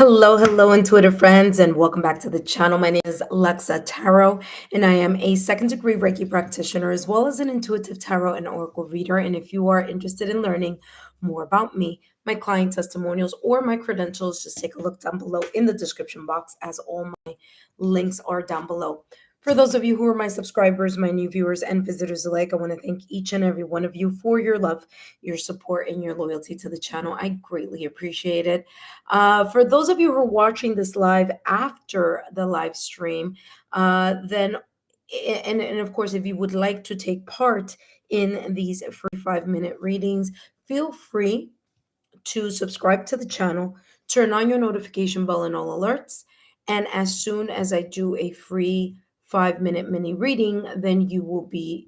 Hello, intuitive friends, and welcome back to the channel. My name is Lexa Tarot, and I am a second degree Reiki practitioner as well as an intuitive tarot and oracle reader. And if you are interested in learning more about me, my client testimonials, or my credentials, just take a look down below in the description box, as all my links are down below. For those of you who are my subscribers, my new viewers, and visitors alike, I want to thank each and every one of you for your love, your support, and your loyalty to the channel. I greatly appreciate it. For those of you who are watching this live after the live stream, then and of course, if you would like to take part in these free 5-minute readings, feel free to subscribe to the channel, turn on your notification bell and all alerts. And as soon as I do a free 5-minute mini reading, then you will be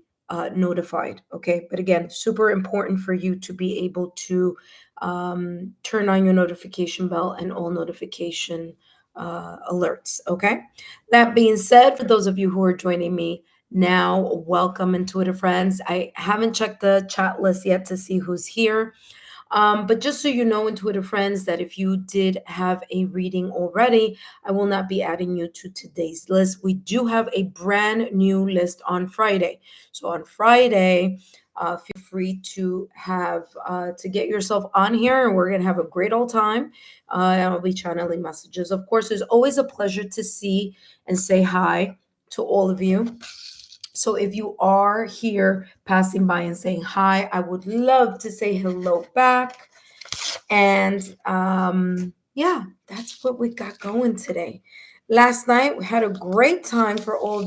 notified. Okay. But again, super important for you to be able to turn on your notification bell and all notification alerts. Okay. That being said, for those of you who are joining me now, welcome, intuitive friends. I haven't checked the chat list yet to see who's here. But just so you know, intuitive friends, that if you did have a reading already, I will not be adding you to today's list. We do have a brand new list on Friday. So on Friday, feel free to have to get yourself on here, and we're gonna have a great old time. And I'll be channeling messages. Of course, it's always a pleasure to see and say hi to all of you. So if you are here passing by and saying hi, I would love to say hello back. And yeah, that's what we got going today. Last night we had a great time for all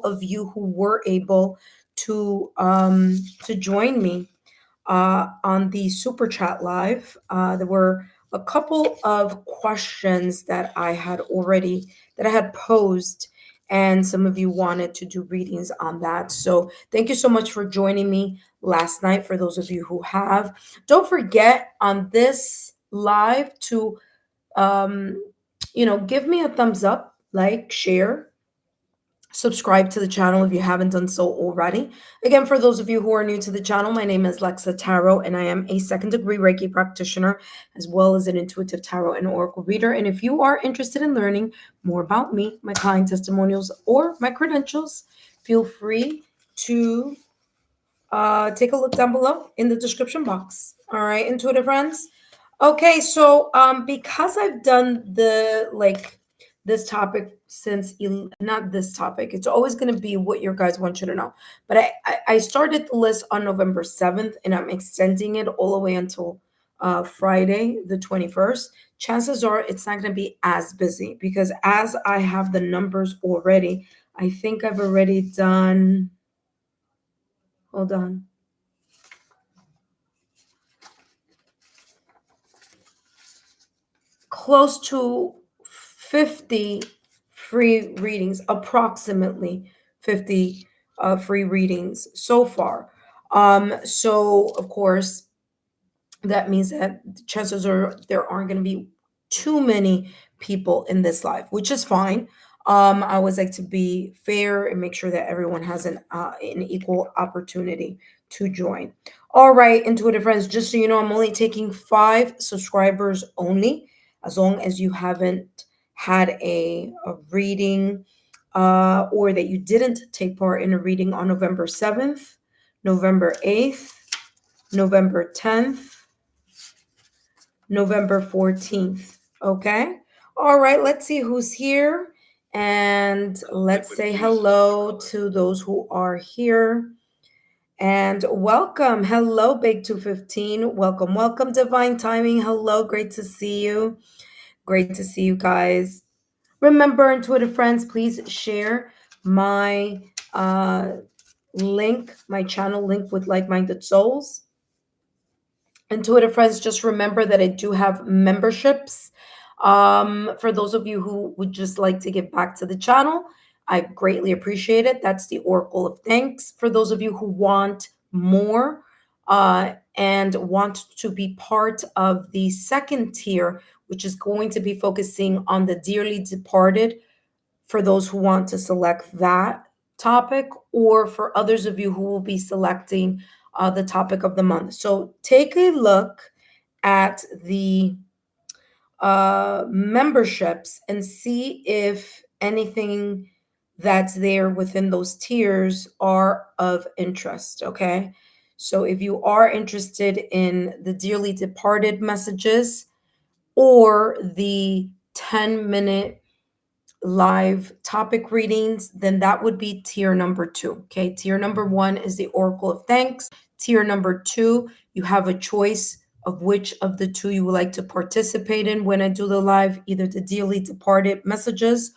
of you who were able to join me on the super chat live. There were a couple of questions that I had posed, and some of you wanted to do readings on that. So thank you so much for joining me last night. For those of you who have, don't forget on this live to give me a thumbs up, like, share, subscribe to the channel if you haven't done so already. Again, for those of you who are new to the channel, my name is Lexa Tarot, and I am a second degree Reiki practitioner as well as an intuitive tarot and oracle reader. And if you are interested in learning more about me, my client testimonials, or my credentials, feel free to take a look down below in the description box. All right, intuitive friends. Okay, so because I've done this topic since not this topic, it's always going to be what your guys want you to know. But I started the list on November 7th, and I'm extending it all the way until Friday the 21st. Chances are it's not going to be as busy because as I have the numbers already, I think I've already done. Hold on. Close to 50 free readings, approximately 50 free readings so far. So of course, that means that chances are there aren't going to be too many people in this live, which is fine. I always like to be fair and make sure that everyone has an equal opportunity to join. All right, intuitive friends, just so you know, I'm only taking 5 subscribers only, as long as you haven't had a reading or that you didn't take part in a reading on November 7th, November 8th, November 10th, November 14th. Okay. All right. Let's see who's here. And let's say hello to those who are here. And welcome. Hello, Big 215. Welcome, Divine Timing. Hello. Great to see you. Great to see you guys. Remember, intuitive friends, please share my link, my channel link with like-minded souls. Intuitive friends, just remember that I do have memberships. For those of you who would just like to give back to the channel, I greatly appreciate it. That's the Oracle of Thanks. For those of you who want more and want to be part of the second tier, which is going to be focusing on the dearly departed, for those who want to select that topic, or for others of you who will be selecting the topic of the month. So take a look at the memberships and see if anything that's there within those tiers are of interest. Okay. So if you are interested in the dearly departed messages or the 10-minute live topic readings, then that would be tier number 2. Okay. Tier number 1 is the Oracle of Thanks. Tier number 2, you have a choice of which of the two you would like to participate in when I do the live, either the dearly departed messages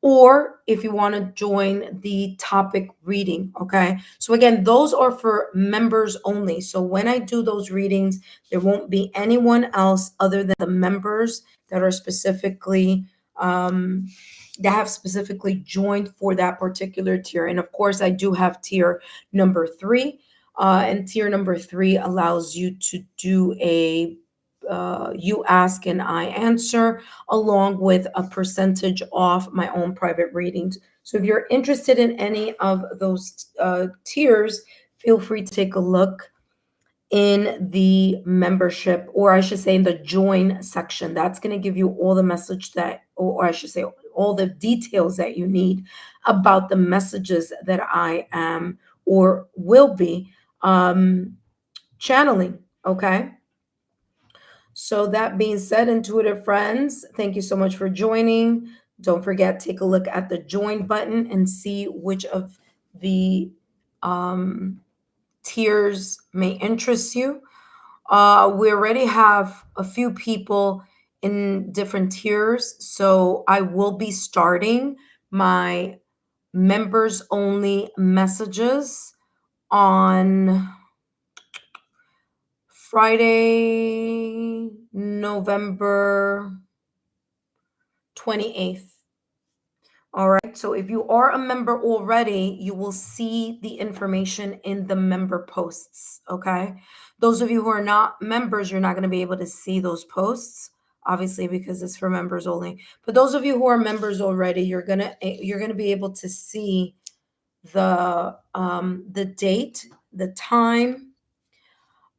or if you want to join the topic reading. Okay. So again, those are for members only. So when I do those readings, there won't be anyone else other than the members that are specifically that have specifically joined for that particular tier. And of course, I do have tier number 3. And tier number 3 allows you to do a you ask and I answer, along with a percentage off my own private readings. So if you're interested in any of those tiers, feel free to take a look in the membership, or I should say in the join section. That's going to give you all the message that, or I should say all the details that you need about the messages that I am or will be channeling. Okay. So that being said, intuitive friends, thank you so much for joining. Don't forget, take a look at the join button and see which of the tiers may interest you. We already have a few people in different tiers, so I will be starting my members only messages on Friday, November 28th. All right. So if you are a member already, you will see the information in the member posts. Okay. Those of you who are not members, you're not going to be able to see those posts, obviously, because it's for members only. But those of you who are members already, you're gonna be able to see the date, the time,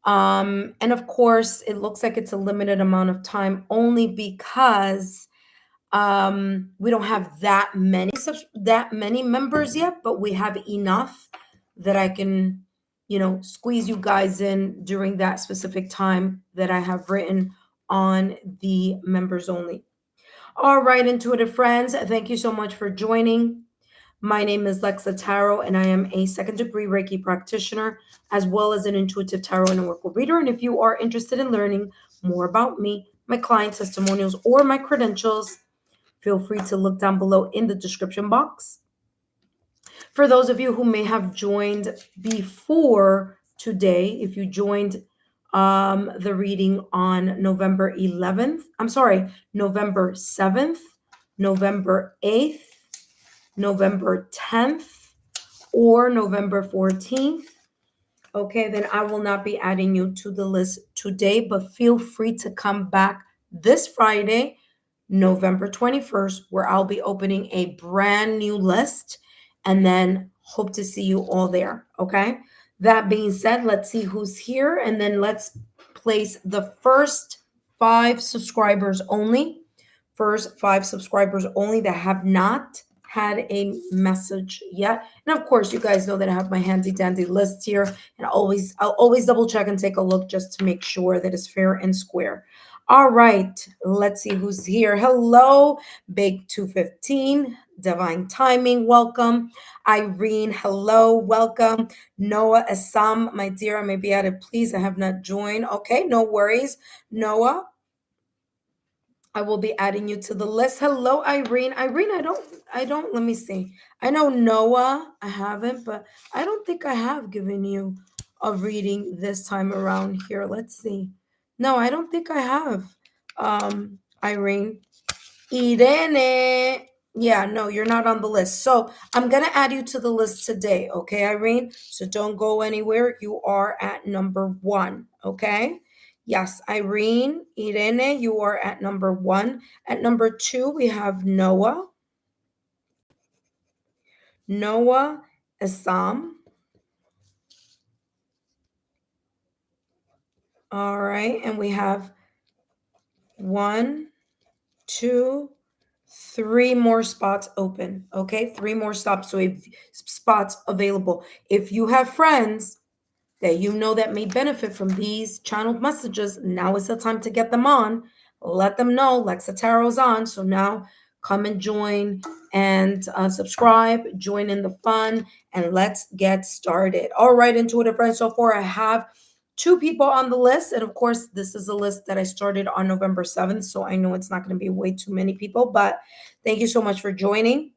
and of course, it looks like it's a limited amount of time only because we don't have that many members yet, but we have enough that I can, squeeze you guys in during that specific time that I have written on the members only. All right, intuitive friends, thank you so much for joining. My name is Lexa Tarot, and I am a second degree Reiki practitioner, as well as an intuitive tarot and oracle reader. And if you are interested in learning more about me, my client testimonials, or my credentials, feel free to look down below in the description box. For those of you who may have joined before today, if you joined the reading on November 11th, November 7th, November 8th, November 10th, or November 14th, okay, then I will not be adding you to the list today, but feel free to come back this Friday, November 21st, where I'll be opening a brand new list, and then hope to see you all there. Okay. That being said, let's see who's here, and then let's place the first 5 subscribers only. First 5 subscribers only that have not had a message yet. And of course, you guys know that I have my handy dandy list here, and I'll always double check and take a look just to make sure that it's fair and square. All right, let's see who's here. Hello, Big 215, Divine Timing, welcome. Irene, hello, welcome. Noah Assam, my dear, I may be added, please. I have not joined. Okay, no worries. Noah, I will be adding you to the list. Hello, Irene. Irene, I don't, let me see. I know Noah, I haven't, but I don't think I have given you a reading this time around here. Let's see. No, I don't think I have. Irene. Irene. Yeah, no, you're not on the list. So I'm going to add you to the list today. Okay, Irene? So don't go anywhere. You are at number 1. Okay? Yes, Irene, Irene, you are at number 1. At number 2, we have Noah. Noah Assam. All right. And we have 1, 2, 3 more spots open. Okay, 3 more stops. So if spots available. If you have friends that you know that may benefit from these channeled messages, now is the time to get them on. Let them know Lexa Tarot's on. So now come and join and subscribe, join in the fun, and let's get started. All right, intuitive friends, so far I have 2 people on the list. And of course, this is a list that I started on November 7th. So I know it's not going to be way too many people, but thank you so much for joining.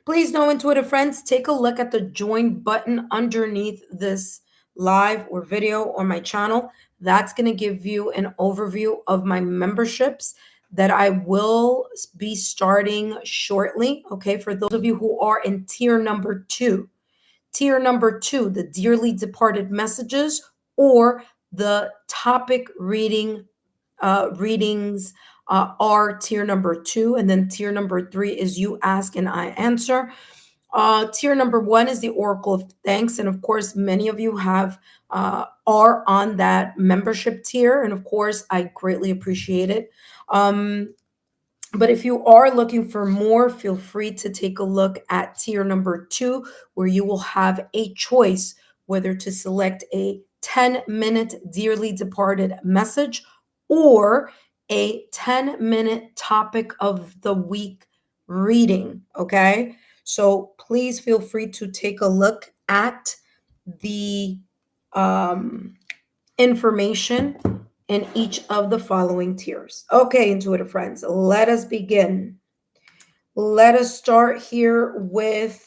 Please know, intuitive friends, take a look at the join button underneath this live or video on my channel. That's going to give you an overview of my memberships that I will be starting shortly. Okay, for those of you who are in tier number 2. Tier number 2, the dearly departed messages or the topic readings are tier number 2, and then tier number 3 is you ask and I answer. Tier number 1 is the Oracle of Thanks, and of course, many of you have are on that membership tier, and of course, I greatly appreciate it. But if you are looking for more, feel free to take a look at tier number 2, where you will have a choice whether to select a 10-minute dearly departed message or a 10-minute topic of the week reading. Okay. So please feel free to take a look at the information in each of the following tiers. Okay, intuitive friends, let us begin. Let us start here with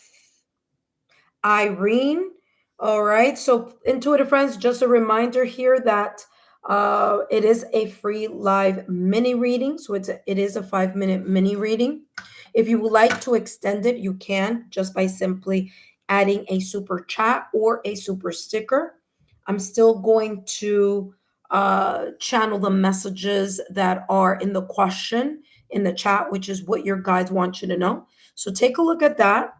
Irene. All right, so intuitive friends, just a reminder here that it is a free live mini reading. So it is a 5-minute mini reading. If you would like to extend it, you can just by simply adding a super chat or a super sticker. I'm still going to channel the messages that are in the question in the chat, which is what your guides want you to know. So take a look at that.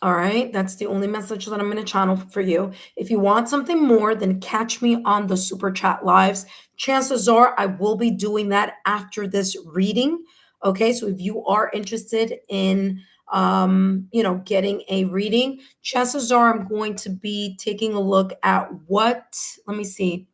All right, that's the only message that I'm going to channel for you. If you want something more, then catch me on the super chat lives. Chances are I will be doing that after this reading. Okay, so if you are interested in getting a reading, chances are I'm going to be taking a look at what, let me see.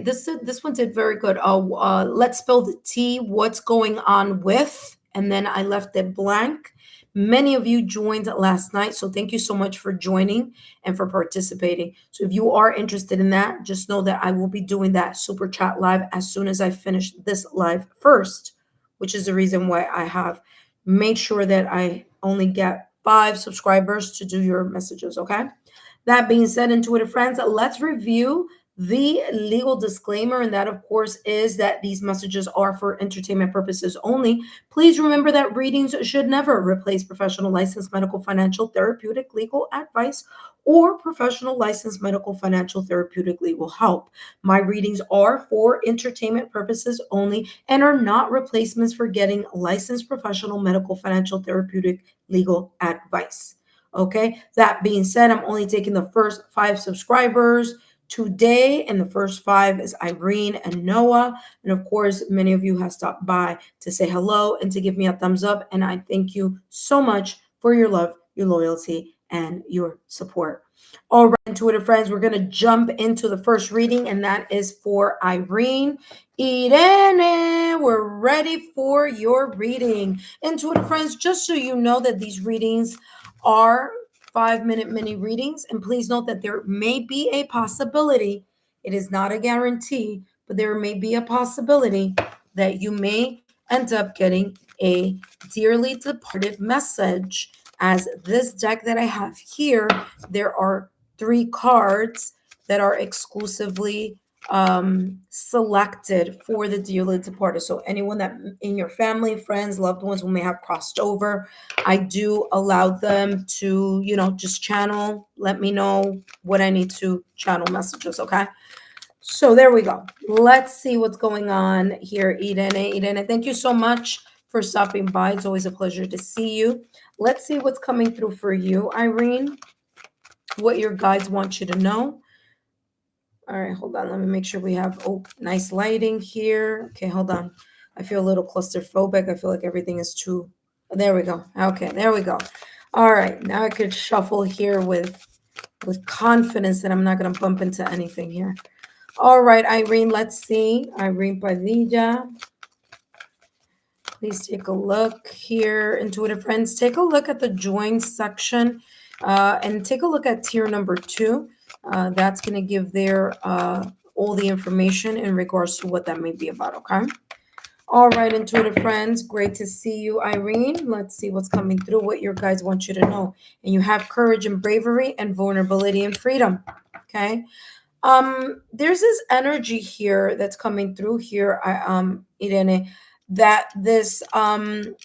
This one did very good. Let's spell the T. What's going on with? And then I left it blank. Many of you joined last night, so thank you so much for joining and for participating. So if you are interested in that, just know that I will be doing that super chat live as soon as I finish this live first, which is the reason why I have made sure that I only get 5 subscribers to do your messages. Okay. That being said, intuitive friends, let's review the legal disclaimer, and that, of course, is that these messages are for entertainment purposes only. Please remember that readings should never replace professional licensed medical, financial, therapeutic, legal advice or professional licensed medical, financial, therapeutic, legal help. My readings are for entertainment purposes only and are not replacements for getting licensed professional medical, financial, therapeutic, legal advice. Okay, that being said, I'm only taking the first 5 subscribers today, and the first 5 is Irene and Noah. And of course, many of you have stopped by to say hello and to give me a thumbs up. And I thank you so much for your love, your loyalty, and your support. All right, intuitive friends, we're going to jump into the first reading, and that is for Irene. Irene, we're ready for your reading. Intuitive friends, just so you know that these readings are 5-minute mini readings, and please note that there may be a possibility, it is not a guarantee, but there may be a possibility that you may end up getting a dearly departed message. As this deck that I have here, there are 3 cards that are exclusively selected for the dearly departed. So anyone that in your family, friends, loved ones who may have crossed over, I do allow them to, just channel, let me know what I need to channel messages. Okay. So there we go. Let's see what's going on here. Irene, thank you so much for stopping by. It's always a pleasure to see you. Let's see what's coming through for you, Irene, what your guides want you to know. All right, hold on. Let me make sure we have nice lighting here. Okay, hold on. I feel a little claustrophobic. I feel like everything is too. There we go. Okay, there we go. All right, now I could shuffle here with confidence that I'm not going to bump into anything here. All right, Irene, let's see. Irene Padilla. Please take a look here, intuitive friends. Take a look at the join section and take a look at tier number 2. That's going to give their all the information in regards to what that may be about, okay? All right, intuitive friends, great to see you, Irene. Let's see what's coming through, what your guides want you to know. And you have courage and bravery and vulnerability and freedom, okay? There's this energy here that's coming through here, Irene, that this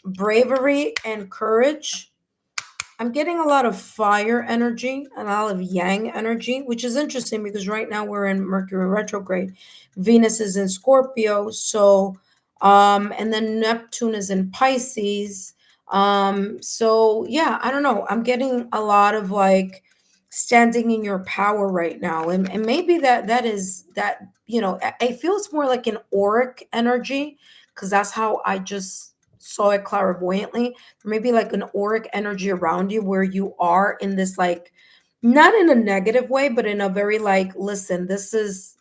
bravery and courage, I'm getting a lot of fire energy, a lot of yang energy, which is interesting because right now we're in Mercury retrograde. Venus is in Scorpio, so and then Neptune is in Pisces. So yeah, I don't know. I'm getting a lot of like standing in your power right now. And maybe that is that, I feel it's more like an auric energy because that's how I just saw it clairvoyantly, maybe like an auric energy around you where you are in this like not in a negative way but in a very like, listen, this is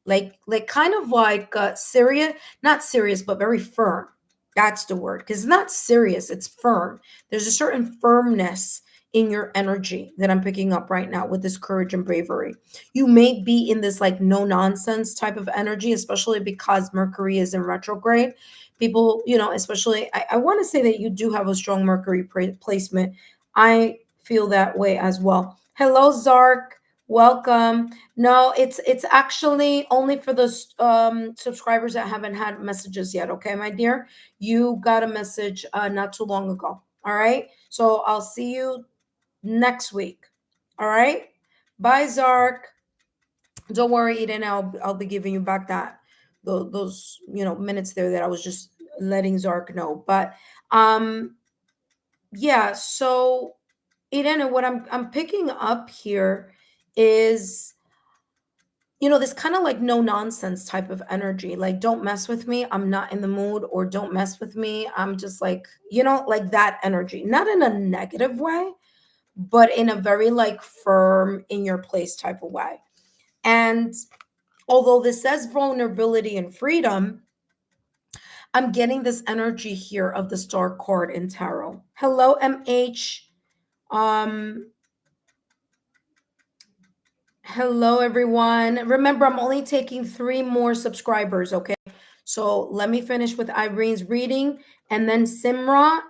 like kind of like serious, not serious but very firm. That's the word, because it's not serious, it's firm. There's a certain firmness in your energy that I'm picking up right now with this courage and bravery. You may be in this like no nonsense type of energy, especially because Mercury is in retrograde. People, especially, I want to say that you do have a strong Mercury placement. I feel that way as well. Hello, Zark. Welcome. No, it's actually only for those subscribers that haven't had messages yet. Okay, my dear, you got a message not too long ago. All right, so I'll see you next week. All right, bye, Zark. Don't worry, Eden. I'll be giving you back that those minutes there that I was just letting Zark know. But yeah. So Eden, what I'm picking up here is this kind of like no nonsense type of energy. Like, don't mess with me. I'm not in the mood, or don't mess with me. I'm just like, like that energy, not in a negative way, but in a very like firm in your place type of way. And although this says vulnerability and freedom, I'm getting this energy here of the Star card in tarot. Hello, MH. Um, Hello, everyone. Remember, I'm only taking 3 more subscribers, okay? So let me finish with Irene's reading, and then Simran,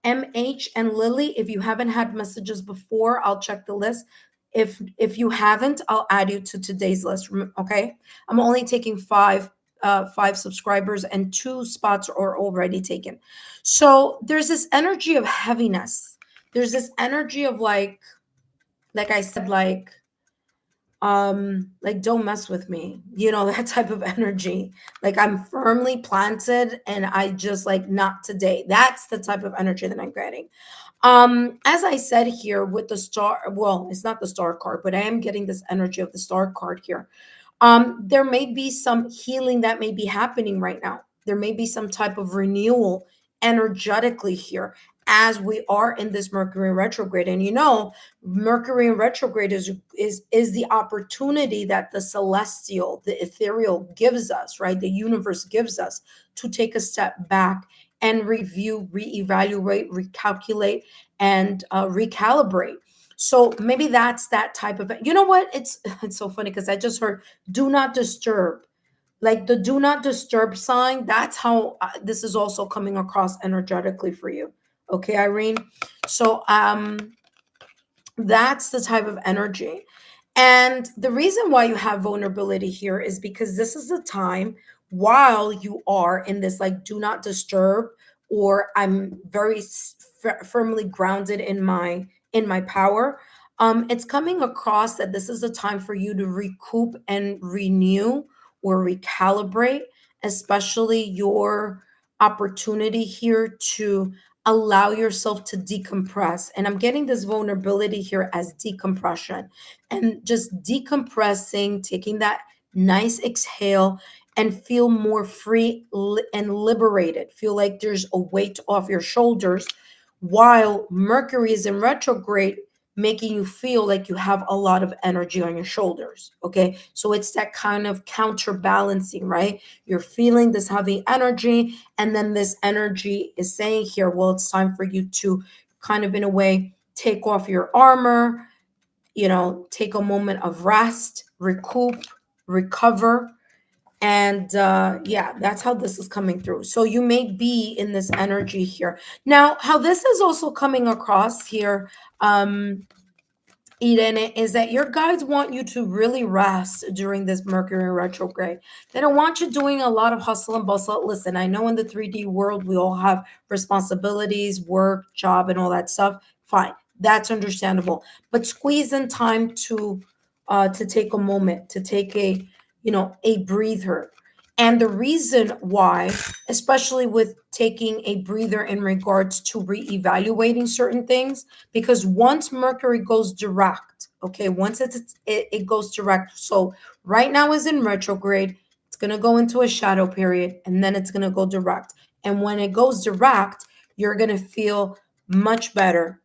MH, and Lily. If you haven't had messages before, I'll check the list. If you haven't, I'll add you to today's list, okay? I'm only taking 5 subscribers, and 2 spots are already taken. So there's this energy of heaviness. There's this energy of like I said, like don't mess with me, that type of energy. Like I'm firmly planted and I just like, not today. That's the type of energy that I'm getting. As I said here with the star, well, it's not the star card, but I am getting this energy of the star card here. There may be some healing that may be happening right now. There may be some type of renewal energetically here as we are in this Mercury retrograde. And Mercury in retrograde is the opportunity that the celestial, the ethereal gives us, right? The universe gives us to take a step back and review, reevaluate, recalculate, and recalibrate. So maybe that's that type of, what? It's so funny because I just heard do not disturb. Like the do not disturb sign, that's how this is also coming across energetically for you. Okay, Irene? So that's the type of energy. And the reason why you have vulnerability here is because this is the time while you are in this like do not disturb, or I'm very firmly grounded in my power. It's coming across that this is a time for you to recoup and renew or recalibrate, especially your opportunity here to allow yourself to decompress. And I'm getting this vulnerability here as decompression, and just decompressing, taking that nice exhale and feel more free and liberated. Feel like there's a weight off your shoulders, while Mercury is in retrograde, making you feel like you have a lot of energy on your shoulders. Okay. So it's that kind of counterbalancing, right? You're feeling this heavy energy, and then this energy is saying here, well, it's time for you to kind of, in a way, take off your armor, take a moment of rest, recoup, recover. And yeah, that's how this is coming through. So you may be in this energy here. Now, how this is also coming across here, Irene, is that your guides want you to really rest during this Mercury retrograde. They don't want you doing a lot of hustle and bustle. Listen, I know in the 3D world, we all have responsibilities, work, job, and all that stuff. Fine, that's understandable. But squeeze in time to take a moment, to take a breather. And the reason why, especially with taking a breather in regards to reevaluating certain things, because once Mercury goes direct, okay, once it goes direct. So right now is in retrograde. It's going to go into a shadow period, and then it's going to go direct. And when it goes direct, you're going to feel much better,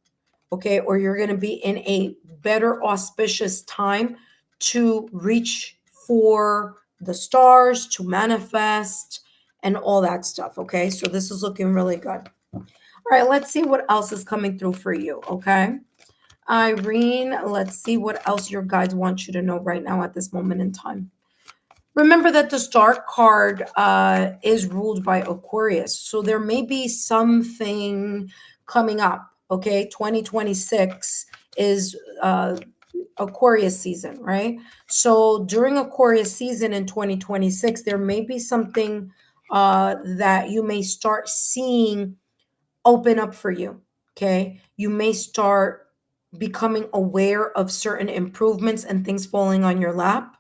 okay, or you're going to be in a better auspicious time to reach for the stars, to manifest, and all that stuff. Okay, so this is looking really good. All right, let's see what else is coming through for you. Okay, Irene, let's see what else your guides want you to know right now at this moment in time. Remember that the Star card is ruled by Aquarius. So there may be something coming up. Okay, 2026 is Aquarius season, right? So during Aquarius season in 2026, there may be something that you may start seeing open up for you. Okay, you may start becoming aware of certain improvements and things falling on your lap,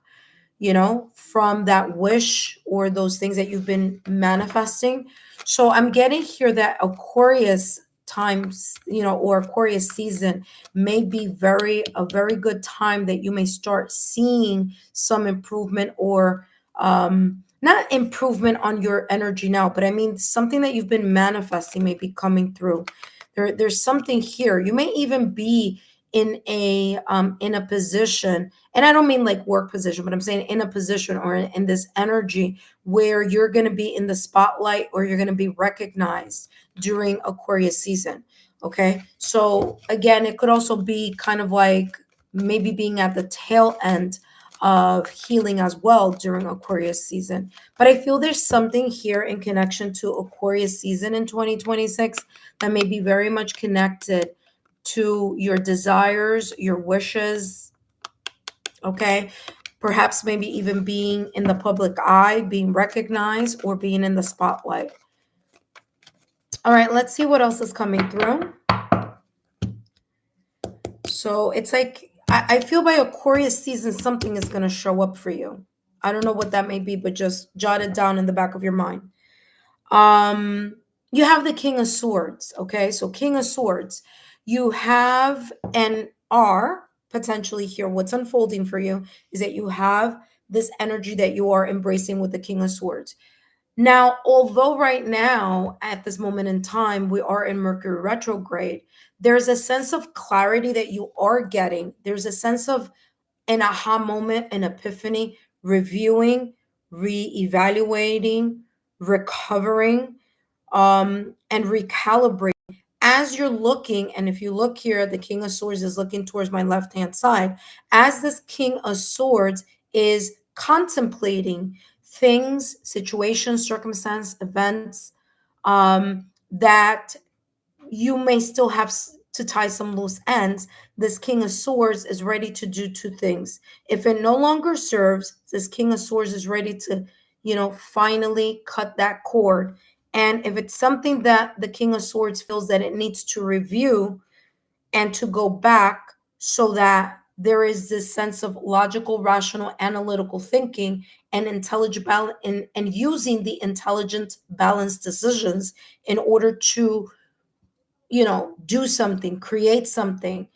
from that wish or those things that you've been manifesting. So I'm getting here that Aquarius times, or Aquarius season may be a very good time that you may start seeing some improvement, or not improvement on your energy now, but I mean something that you've been manifesting may be coming through. There's something here. You may even be in a position, and I don't mean like work position, but I'm saying in a position or in this energy where you're going to be in the spotlight, or you're going to be recognized during Aquarius season. Okay, so again, it could also be kind of like maybe being at the tail end of healing as well during Aquarius season. But I feel there's something here in connection to Aquarius season in 2026 that may be very much connected to your desires, your wishes, okay? Perhaps maybe even being in the public eye, being recognized, or being in the spotlight. All right, let's see what else is coming through. So it's like, I feel by Aquarius season, something is going to show up for you. I don't know what that may be, but just jot it down in the back of your mind. You have the King of Swords, okay? So King of Swords, you have and are potentially here. What's unfolding for you is that you have this energy that you are embracing with the King of Swords. Now, although right now, at this moment in time, we are in Mercury retrograde, there's a sense of clarity that you are getting. There's a sense of an aha moment, an epiphany, reviewing, re-evaluating, recovering, and recalibrate as you're looking. And if you look here, the King of Swords is looking towards my left hand side. As this King of Swords is contemplating things, situations, circumstance, events, that you may still have to tie some loose ends, this King of Swords is ready to do two things. If it no longer serves, this King of Swords is ready to, finally cut that cord. And if it's something that the King of Swords feels that it needs to review and to go back, so that there is this sense of logical, rational, analytical thinking and intelligent and using the intelligent, balanced decisions in order to do something, create something,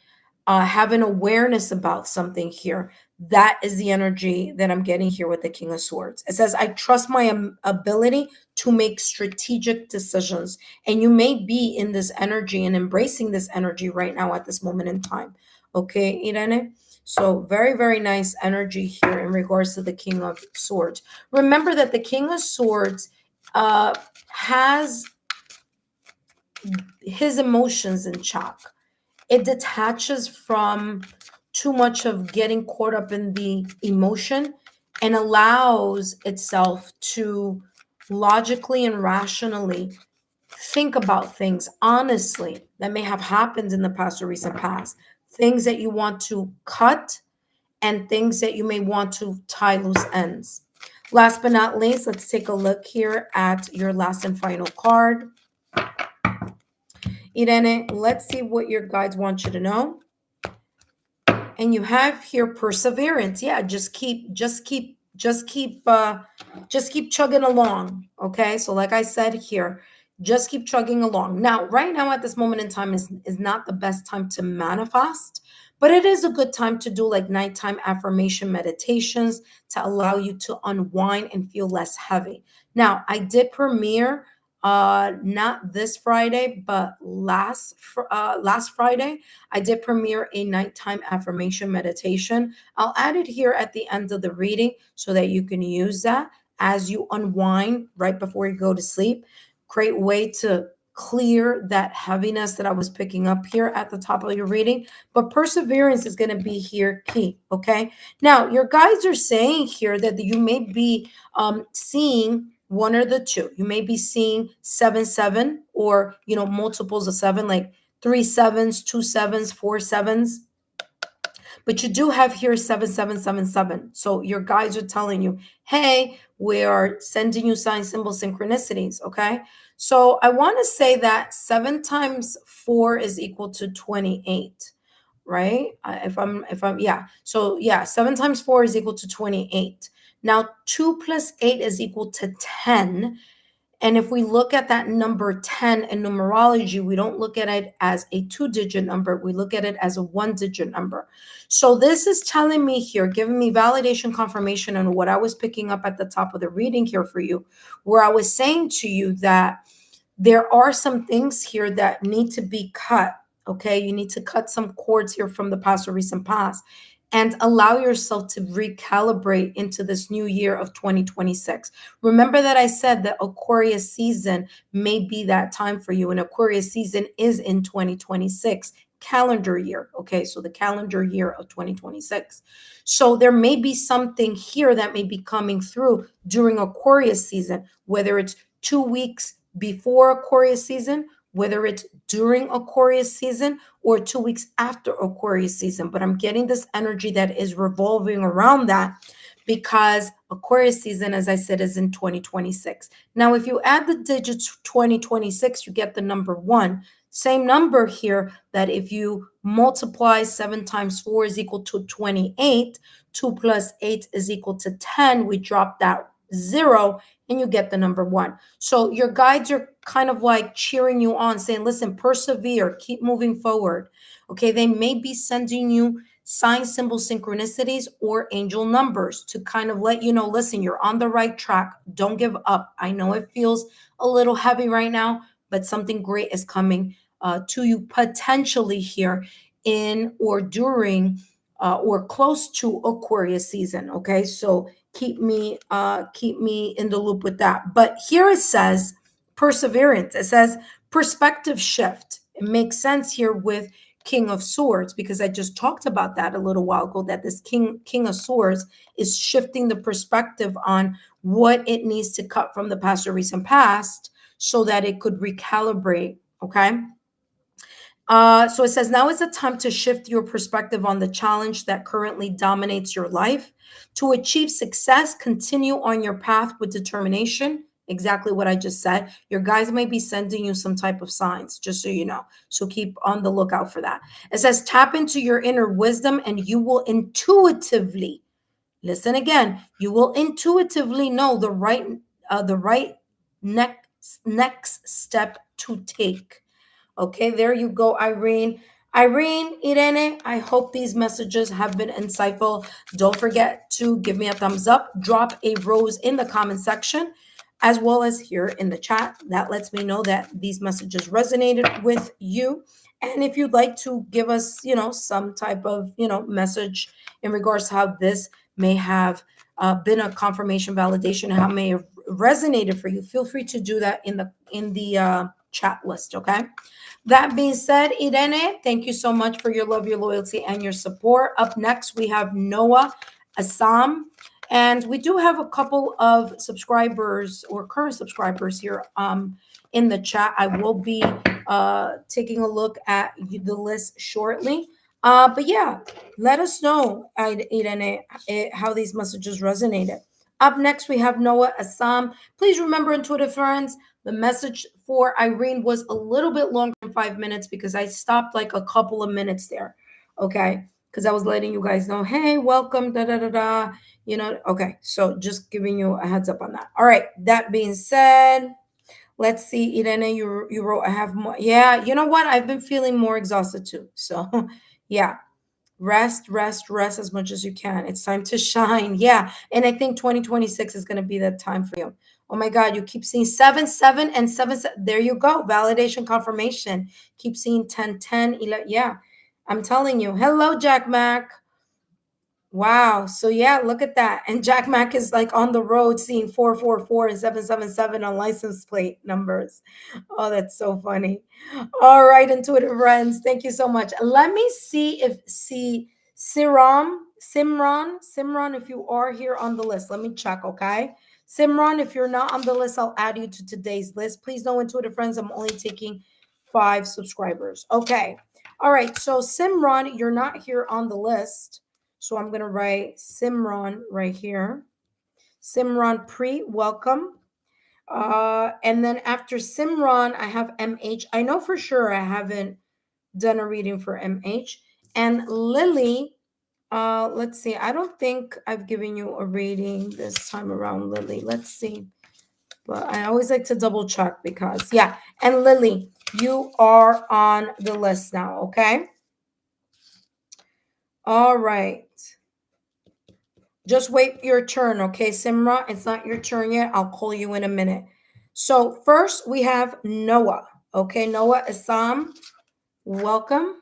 have an awareness about something here, That is the energy that I'm getting here with the King of Swords. It says, I trust my ability to make strategic decisions. And you may be in this energy and embracing this energy right now at this moment in time. Okay, Irene? So very, very nice energy here in regards to the King of Swords. Remember that the King of Swords has his emotions in check. It detaches from too much of getting caught up in the emotion and allows itself to logically and rationally think about things honestly that may have happened in the past or recent past, things that you want to cut and things that you may want to tie loose ends. Last but not least, let's take a look here at your last and final card. Irene, let's see what your guides want you to know. And you have here perseverance. Yeah, just keep chugging along. Okay, so like I said here, just keep chugging along. Now, right now at this moment in time is not the best time to manifest, but it is a good time to do like nighttime affirmation meditations to allow you to unwind and feel less heavy. Now, I did premiere not this Friday, but last Friday I did premiere a nighttime affirmation meditation. I'll add it here at the end of the reading so that you can use that as you unwind right before you go to sleep. Great way to clear that heaviness that I was picking up here at the top of your reading. But perseverance is going to be here key. Okay. Now, your guides are saying here that you may be seeing one or the two. You may be seeing 7-7 or, multiples of seven, like 3 sevens, 2 sevens, 4 sevens. But you do have here 7777. So your guides are telling you, hey, we are sending you sign symbol synchronicities. Okay. So I want to say that 7 times 4 is equal to 28, right? Yeah. So yeah, 7 times 4 is equal to 28. Now 2 plus 8 is equal to 10. And if we look at that number 10 in numerology, we don't look at it as a 2-digit number. We look at it as a 1-digit number. So this is telling me here, giving me validation confirmation on what I was picking up at the top of the reading here for you, where I was saying to you that there are some things here that need to be cut. Okay. You need to cut some cords here from the past or recent past and allow yourself to recalibrate into this new year of 2026. Remember that I said that Aquarius season may be that time for you, and Aquarius season is in 2026 calendar year. Okay, so the calendar year of 2026. So there may be something here that may be coming through during Aquarius season, whether it's 2 weeks before Aquarius season, whether it's during Aquarius season, or 2 weeks after Aquarius season. But I'm getting this energy that is revolving around that because Aquarius season, as I said, is in 2026. Now, if you add the digits 2026, you get the number 1. Same number here that if you multiply 7 times 4 is equal to 28, 2 plus 8 is equal to 10. We drop that 0 and you get the number 1. So your guides are kind of like cheering you on, saying, listen, persevere, keep moving forward. Okay, they may be sending you sign symbol synchronicities or angel numbers to kind of let you know, listen, you're on the right track. Don't give up. I know it feels a little heavy right now, but something great is coming to you potentially here in or during or close to Aquarius season. Okay, so keep me in the loop with that. But here it says perseverance. It says perspective shift. It makes sense here with King of Swords because I just talked about that a little while ago, that this King of Swords is shifting the perspective on what it needs to cut from the past or recent past so that it could recalibrate. Okay. So it says, now is the time to shift your perspective on the challenge that currently dominates your life. To achieve success, continue on your path with determination. Exactly what I just said. Your guys may be sending you some type of signs, just so you know. So keep on the lookout for that. It says, tap into your inner wisdom and you will intuitively, listen again, you will intuitively know the right next step to take. Okay, there you go, Irene. Irene, Irene, I hope these messages have been insightful. Don't forget to give me a thumbs up, drop a rose in the comment section, as well as here in the chat. That lets me know that these messages resonated with you. And if you'd like to give us, some type of, message in regards to how this may have been a confirmation validation, how it may have resonated for you, feel free to do that in the chat list, okay? That being said, Irene, thank you so much for your love, your loyalty, and your support. Up next, we have Noah Assam. And we do have a couple of subscribers or current subscribers here in the chat. I will be taking a look at the list shortly. But yeah, let us know, Irene, how these messages resonated. Up next, we have Noah Assam. Please remember, intuitive friends, the message for Irene was a little bit longer than 5 minutes because I stopped like a couple of minutes there. Okay. Because I was letting you guys know, hey, welcome, da da da da. Okay. So just giving you a heads up on that. All right. That being said, let's see, Irene, you wrote, I have more. Yeah. You know what? I've been feeling more exhausted too. So yeah. Rest as much as you can. It's time to shine. Yeah. And I think 2026 is going to be that time for you. Oh my God, you keep seeing 7, 7, and 7, 7. There you go. Validation confirmation. Keep seeing 10, 10, 11. Yeah. I'm telling you. Hello, Jack Mac. Wow. So yeah, look at that. And Jack Mack is like on the road seeing 444 and 777 on license plate numbers. Oh, that's so funny. All right, intuitive friends, thank you so much. Let me see if Simran, if you are here on the list, let me check, okay? Simran, if you're not on the list, I'll add you to today's list. Please know, intuitive friends, I'm only taking 5 subscribers. Okay. All right. So Simran, you're not here on the list. So I'm going to write Simran right here. Simran Pre, welcome. And then after Simran, I have MH. I know for sure I haven't done a reading for MH. And Lily, let's see. I don't think I've given you a reading this time around, Lily. Let's see. But I always like to double check because, yeah. And Lily, you are on the list now, okay? All right. Just wait your turn, okay, Simra? It's not your turn yet. I'll call you in a minute. So first we have Noah. Okay, Noah Assam, welcome.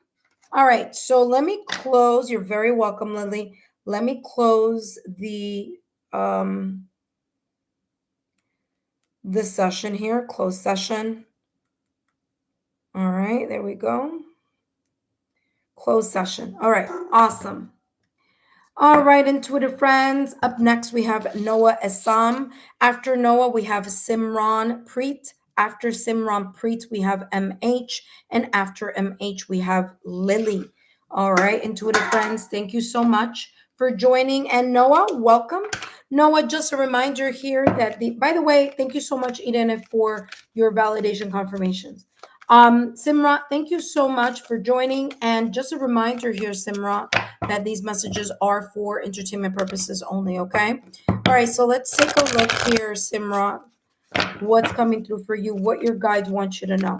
All right, so let me close. You're very welcome, Lily. Let me close the session here. Close session. All right, there we go. Close session. All right, awesome. All right, intuitive friends. Up next, we have Noah Assam. After Noah, we have Simran Preet. After Simran Preet, we have MH. And after MH, we have Lily. All right, intuitive friends, thank you so much for joining. And Noah, welcome. Noah, just a reminder here that by the way, thank you so much, Irene, for your validation confirmations. Simra, thank you so much for joining. And just a reminder here, Simra, that these messages are for entertainment purposes only, okay? All right, so let's take a look here, Simra, what's coming through for you, what your guides want you to know.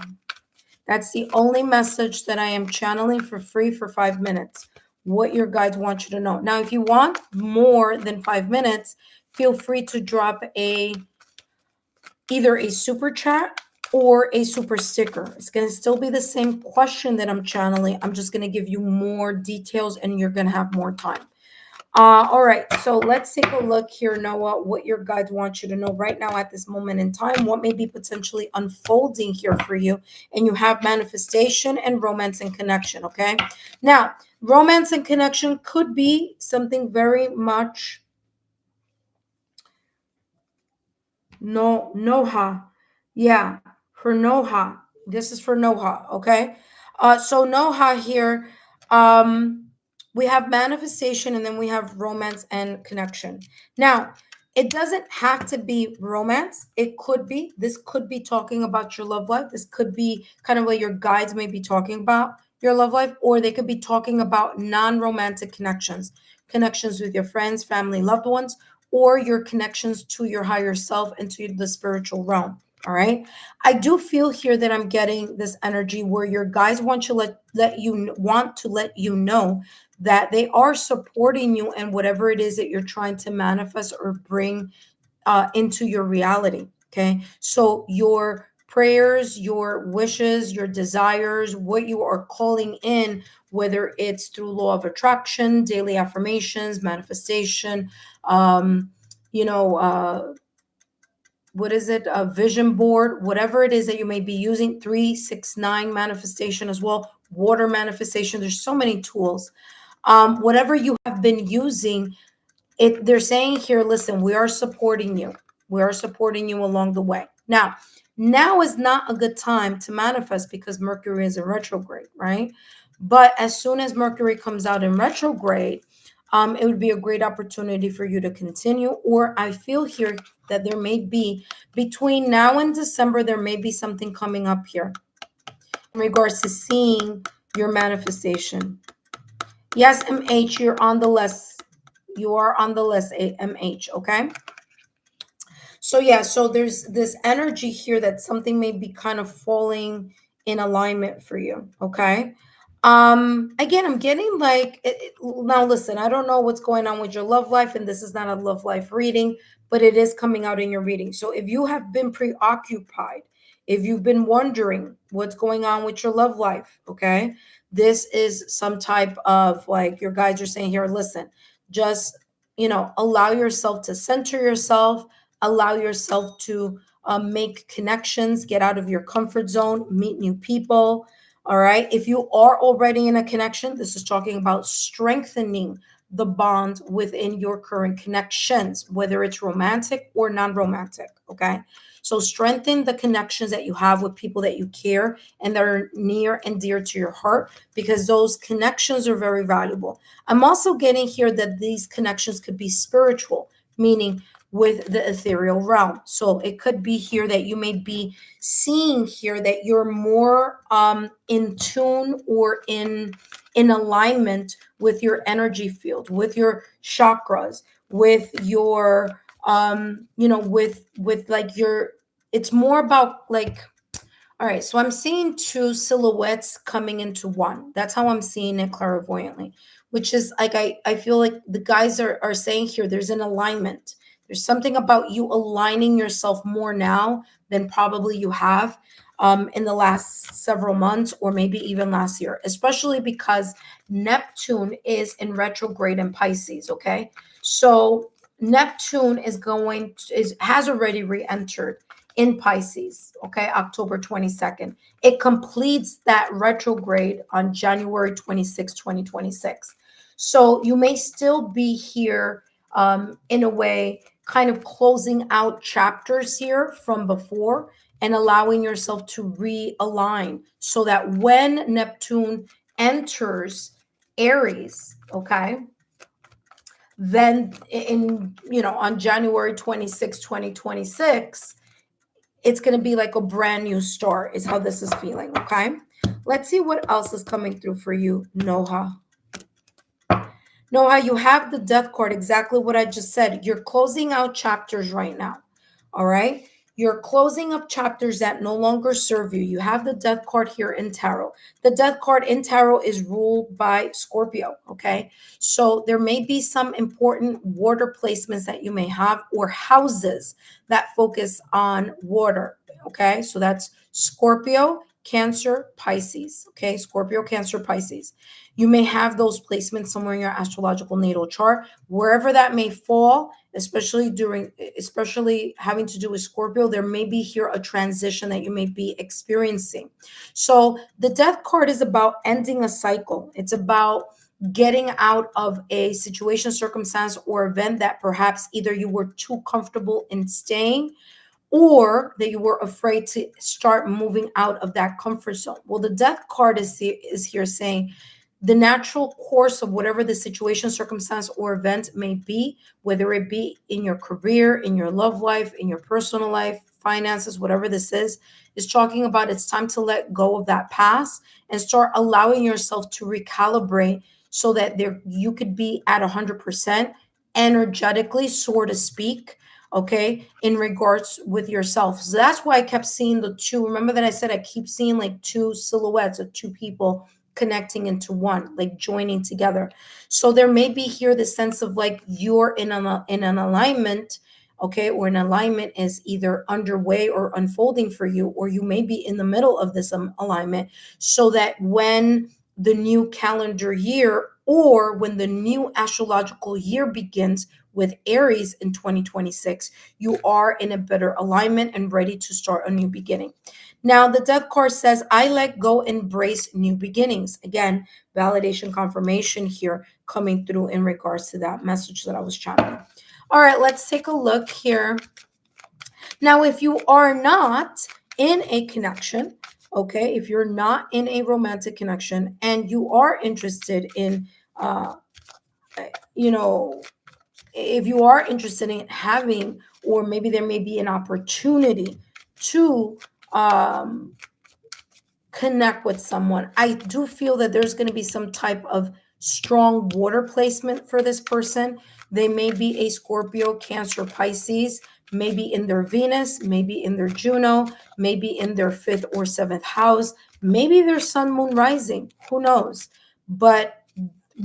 That's the only message that I am channeling for free for 5 minutes, what your guides want you to know. Now, if you want more than 5 minutes, feel free to drop either a super chat or a super sticker. It's going to still be the same question that I'm channeling. I'm just going to give you more details and you're going to have more time. All right, so let's take a look here, Noah, what your guides want you to know right now at this moment in time, what may be potentially unfolding here for you. And you have manifestation and romance and connection, okay? Now, romance and connection could be something very much Noha. Yeah, for Noha. This is for Noha, okay? So Noha here, we have manifestation and then we have romance and connection. Now, it doesn't have to be romance. This could be talking about your love life. This could be kind of what your guides may be talking about your love life, or they could be talking about non-romantic connections with your friends, family, loved ones, or your connections to your higher self and to the spiritual realm. All right. I do feel here that I'm getting this energy where your guys want to let you know that they are supporting you and whatever it is that you're trying to manifest or bring into your reality. Okay. So your prayers, your wishes, your desires, what you are calling in, whether it's through law of attraction, daily affirmations, manifestation, um, you know, what is it? A vision board, whatever it is that you may be using, 369 manifestation as well, water manifestation. There's so many tools. Whatever you have been using, they're saying here, listen, we are supporting you. We are supporting you along the way. Now is not a good time to manifest because Mercury is in retrograde, right? But as soon as Mercury comes out in retrograde, it would be a great opportunity for you to continue. Or I feel here that there may be, between now and December, there may be something coming up here in regards to seeing your manifestation. Yes, MH, you're on the list. You are on the list, MH, okay? So yeah, so there's this energy here that something may be kind of falling in alignment for you, okay? Again, I'm getting like now listen, I don't know what's going on with your love life, and this is not a love life reading, but it is coming out in your reading. So if you have been preoccupied, if you've been wondering what's going on with your love life, okay? This is some type of like your guides are saying here, listen, just allow yourself to center yourself, allow yourself to make connections, get out of your comfort zone, meet new people. All right. If you are already in a connection, this is talking about strengthening the bond within your current connections, whether it's romantic or non romantic. Okay. So strengthen the connections that you have with people that you care and that are near and dear to your heart, because those connections are very valuable. I'm also getting here that these connections could be spiritual, meaning with the ethereal realm. So it could be here that you may be seeing here that you're more in tune or in alignment with your energy field, with your chakras, with your with like your, it's more about like, all right, so I'm seeing two silhouettes coming into one. That's how I'm seeing it clairvoyantly, which is like I feel like the guys are saying here there's an alignment. There's something about you aligning yourself more now than probably you have in the last several months or maybe even last year, especially because Neptune is in retrograde in Pisces, okay? So Neptune has already re-entered in Pisces, okay, October 22nd. It completes that retrograde on January 26, 2026. So you may still be here in a way, kind of closing out chapters here from before and allowing yourself to realign so that when Neptune enters Aries, okay, then on January 26, 2026, it's going to be like a brand new start is how this is feeling, okay? Let's see what else is coming through for you, Noha. Noha, you have the death card, exactly what I just said. You're closing out chapters right now, all right? You're closing up chapters that no longer serve you. You have the death card here in tarot. The death card in tarot is ruled by Scorpio, okay? So there may be some important water placements that you may have or houses that focus on water, okay? So that's Scorpio, Cancer, Pisces, okay? Scorpio, Cancer, Pisces. You may have those placements somewhere in your astrological natal chart, wherever that may fall, especially having to do with Scorpio. There may be here a transition that you may be experiencing. So the death card is about ending a cycle. It's about getting out of a situation, circumstance, or event that perhaps either you were too comfortable in staying or that you were afraid to start moving out of that comfort zone. Well, the death card is here saying the natural course of whatever the situation, circumstance, or event may be, whether it be in your career, in your love life, in your personal life, finances, whatever this is talking about it's time to let go of that past and start allowing yourself to recalibrate so that you could be at 100% energetically, so to speak, okay, in regards with yourself. So that's why I kept seeing the two. Remember that I said I keep seeing like two silhouettes of two people connecting into one, like joining together. So there may be here the sense of like you're in an alignment, okay, or an alignment is either underway or unfolding for you, or you may be in the middle of this alignment, so that when the new calendar year or when the new astrological year begins with Aries in 2026, you are in a better alignment and ready to start a new beginning. Now, the Death card says, I let go, embrace new beginnings. Again, validation confirmation here coming through in regards to that message that I was channeling. All right, let's take a look here. Now, if you are not in a connection, okay, if you're not in a romantic connection and you are interested in, you know, if you are interested in having, or maybe there may be an opportunity to connect with someone, I do feel that there's going to be some type of strong water placement for this person. They may be a Scorpio, Cancer, Pisces, maybe in their Venus, maybe in their Juno, maybe in their 5th or 7th house, maybe their Sun, Moon, Rising, who knows? But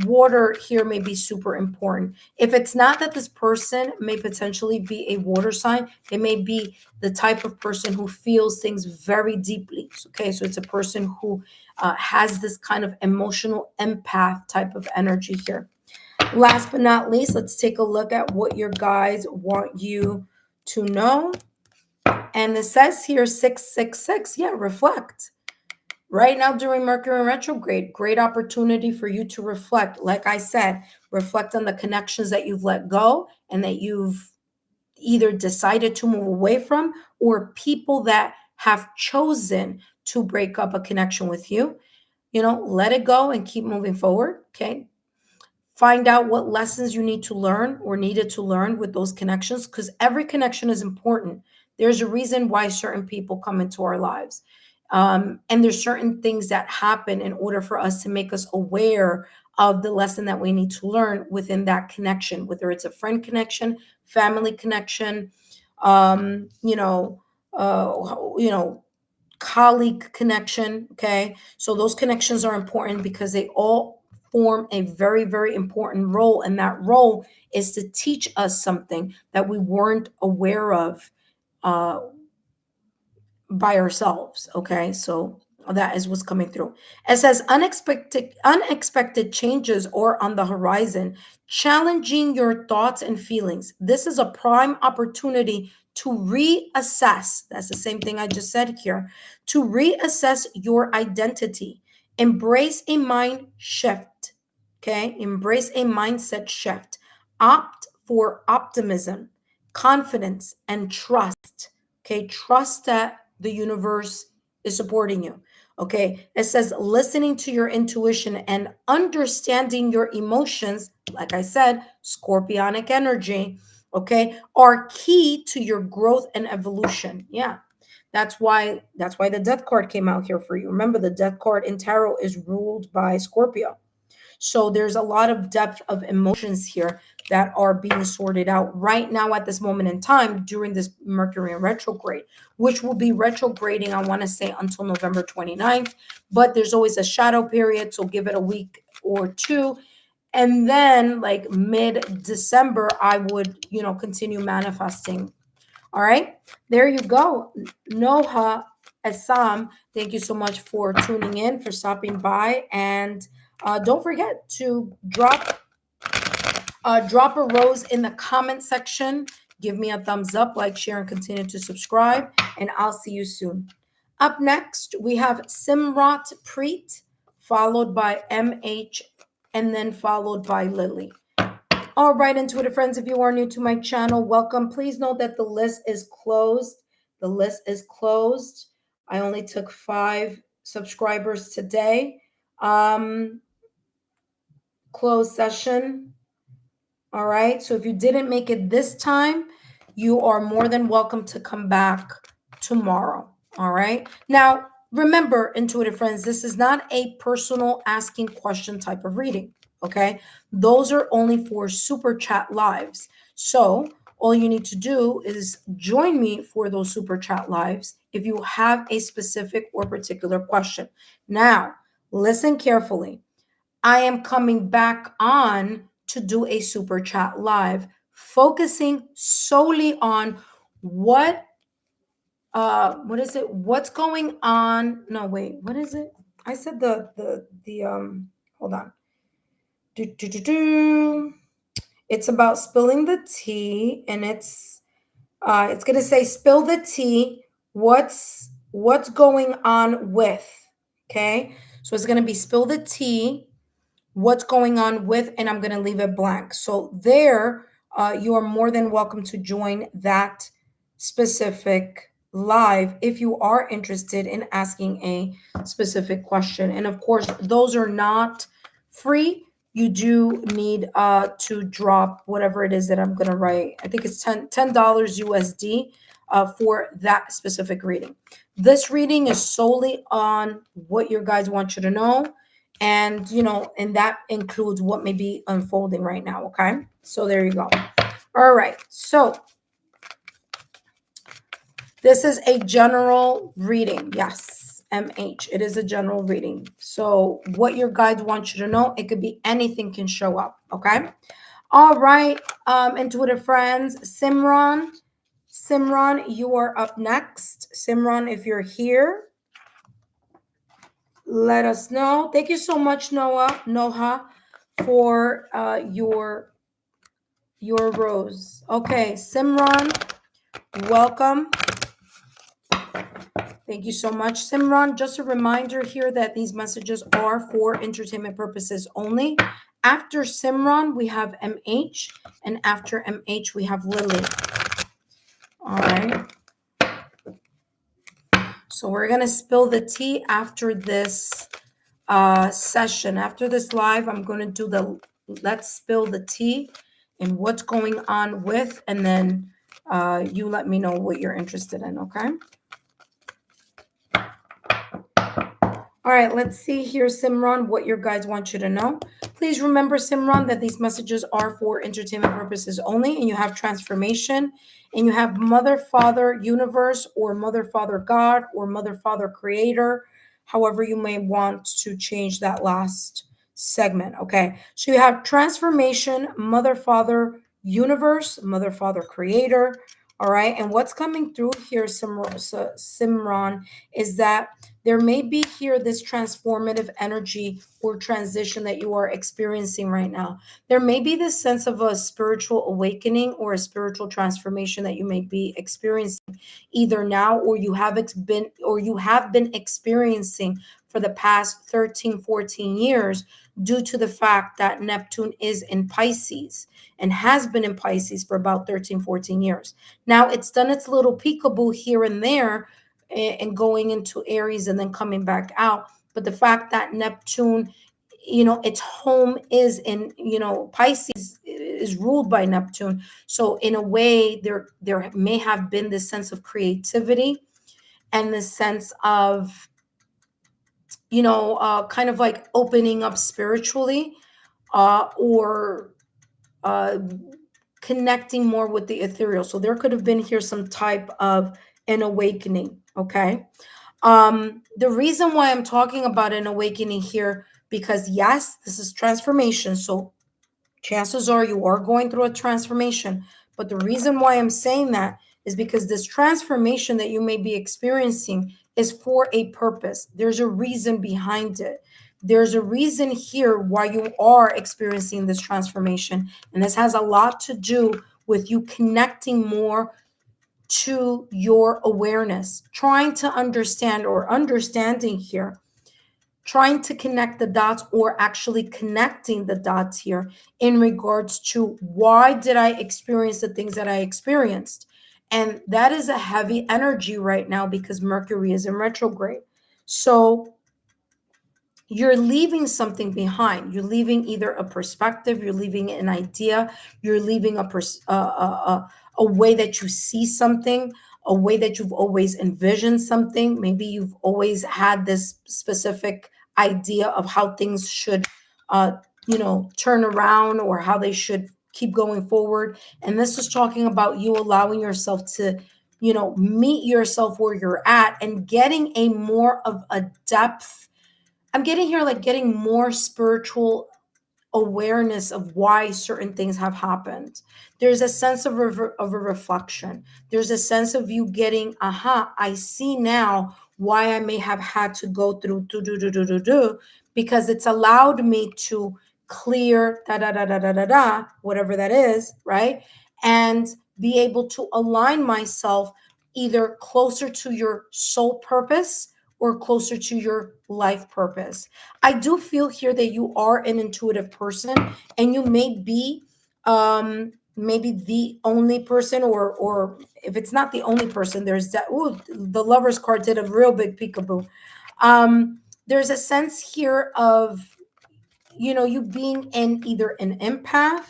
water here may be super important. If it's not that this person may potentially be a water sign, it may be the type of person who feels things very deeply. Okay, so it's a person who has this kind of emotional empath type of energy here. Last but not least, let's take a look at what your guides want you to know. And it says here 666, yeah, reflect. Right now during Mercury retrograde, great opportunity for you to reflect. Like I said, reflect on the connections that you've let go and that you've either decided to move away from, or people that have chosen to break up a connection with you. Let it go and keep moving forward. Okay. Find out what lessons you need to learn or needed to learn with those connections, because every connection is important. There's a reason why certain people come into our lives. And there's certain things that happen in order for us to make us aware of the lesson that we need to learn within that connection, whether it's a friend connection, family connection, um, you know, you know, colleague connection. Okay. So those connections are important because they all form a very, very important role. And that role is to teach us something that we weren't aware of uh, by ourselves. Okay. So that is what's coming through. It says unexpected changes or on the horizon, challenging your thoughts and feelings. This is a prime opportunity to reassess. That's the same thing I just said here. To reassess your identity. Embrace a mind shift. Okay. Embrace a mindset shift. Opt for optimism, confidence, and trust. Okay. Trust that the universe is supporting you. Okay. It says listening to your intuition and understanding your emotions, like I said, scorpionic energy, okay, are key to your growth and evolution. Yeah. That's why the death card came out here for you. Remember, the death card in tarot is ruled by Scorpio. So there's a lot of depth of emotions here that are being sorted out right now at this moment in time during this Mercury retrograde, which will be retrograding, I want to say, until November 29th. But there's always a shadow period, so give it a week or two. And then like mid-December, I would, continue manifesting. All right, there you go. Noha Assam, thank you so much for tuning in, for stopping by. And don't forget to drop a rose in the comment section. Give me a thumbs up, like, share, and continue to subscribe. And I'll see you soon. Up next, we have Simrat Preet, followed by MH, and then followed by Lily. All right, intuitive friends, if you are new to my channel, welcome. Please note that the list is closed. The list is closed. I only took 5 subscribers today. Closed session. All right, so if you didn't make it this time, you are more than welcome to come back tomorrow. All right. Now, remember, intuitive friends, this is not a personal asking question type of reading. Okay. Those are only for super chat lives. So All you need to do is join me for those super chat lives if you have a specific or particular question. Now, listen carefully. I am coming back on to do a super chat live, focusing solely on what is it? What's going on? No, wait, what is it? I said the hold on. Do. It's about spilling the tea, and it's gonna say spill the tea. What's going on with? Okay, so it's gonna be spill the tea, what's going on with, and I'm going to leave it blank. So there, you are more than welcome to join that specific live if you are interested in asking a specific question. And of course, those are not free. You do need to drop whatever it is that I'm going to write. I think it's $10 USD for that specific reading. This reading is solely on what your guides want you to know, and and that includes what may be unfolding right now. Okay, so there you go. All right, so this is a general reading. Yes, MH, it is a general reading. So what your guides want you to know, it could be anything can show up. Okay, all right, intuitive friends. Simran, you are up next. Simran, if you're here, let us know. Thank you so much, Noha, for your rose. Okay, Simran, welcome. Thank you so much, Simran. Just a reminder here that these messages are for entertainment purposes only. After Simran, we have MH, and after MH, we have Lily. All right. So we're going to spill the tea after this session. After this live, I'm going to do the let's spill the tea and what's going on with, and then you let me know what you're interested in. Okay. All right, let's see here, Simran, what your guides want you to know. Please remember, Simran, that these messages are for entertainment purposes only, and you have transformation, and you have Mother, Father, Universe, or Mother, Father, God, or Mother, Father, Creator, however you may want to change that last segment. Okay, so you have transformation, Mother, Father, Universe, Mother, Father, Creator. All right, and what's coming through here, Simran, is that there may be here this transformative energy or transition that you are experiencing right now. There may be this sense of a spiritual awakening or a spiritual transformation that you may be experiencing either now, or you have been experiencing for the past 13, 14 years, due to the fact that Neptune is in Pisces and has been in Pisces for about 13, 14 years. Now it's done its little peekaboo here and there, and going into Aries and then coming back out. But the fact that Neptune, its home is in, Pisces is ruled by Neptune. So in a way, there may have been this sense of creativity and this sense of, kind of like opening up spiritually, or connecting more with the ethereal. So there could have been here some type of an awakening. Okay. The reason why I'm talking about an awakening here, because yes, this is transformation. So chances are you are going through a transformation. But the reason why I'm saying that is because this transformation that you may be experiencing is for a purpose. There's a reason behind it. There's a reason here why you are experiencing this transformation. And this has a lot to do with you connecting more to your awareness, trying to understand, or understanding here, trying to connect the dots, or actually connecting the dots here in regards to why did I experience the things that I experienced. And that is a heavy energy right now because Mercury is in retrograde. So you're leaving something behind. You're leaving either a perspective, you're leaving an idea, you're leaving a way that you see something, a way that you've always envisioned something. Maybe you've always had this specific idea of how things should, turn around, or how they should keep going forward. And this is talking about you allowing yourself to, meet yourself where you're at and getting a more of a depth. I'm getting here like getting more spiritual awareness of why certain things have happened. There's a sense of a reflection. There's a sense of you getting, aha, I see now why I may have had to go through do, because it's allowed me to clear da da da da da da da, whatever that is, right? And be able to align myself either closer to your soul purpose or closer to your life purpose. I do feel here that you are an intuitive person, and you may be maybe the only person, or if it's not the only person, there's that. Ooh, the Lovers card did a real big peekaboo. There's a sense here of, you being either an empath,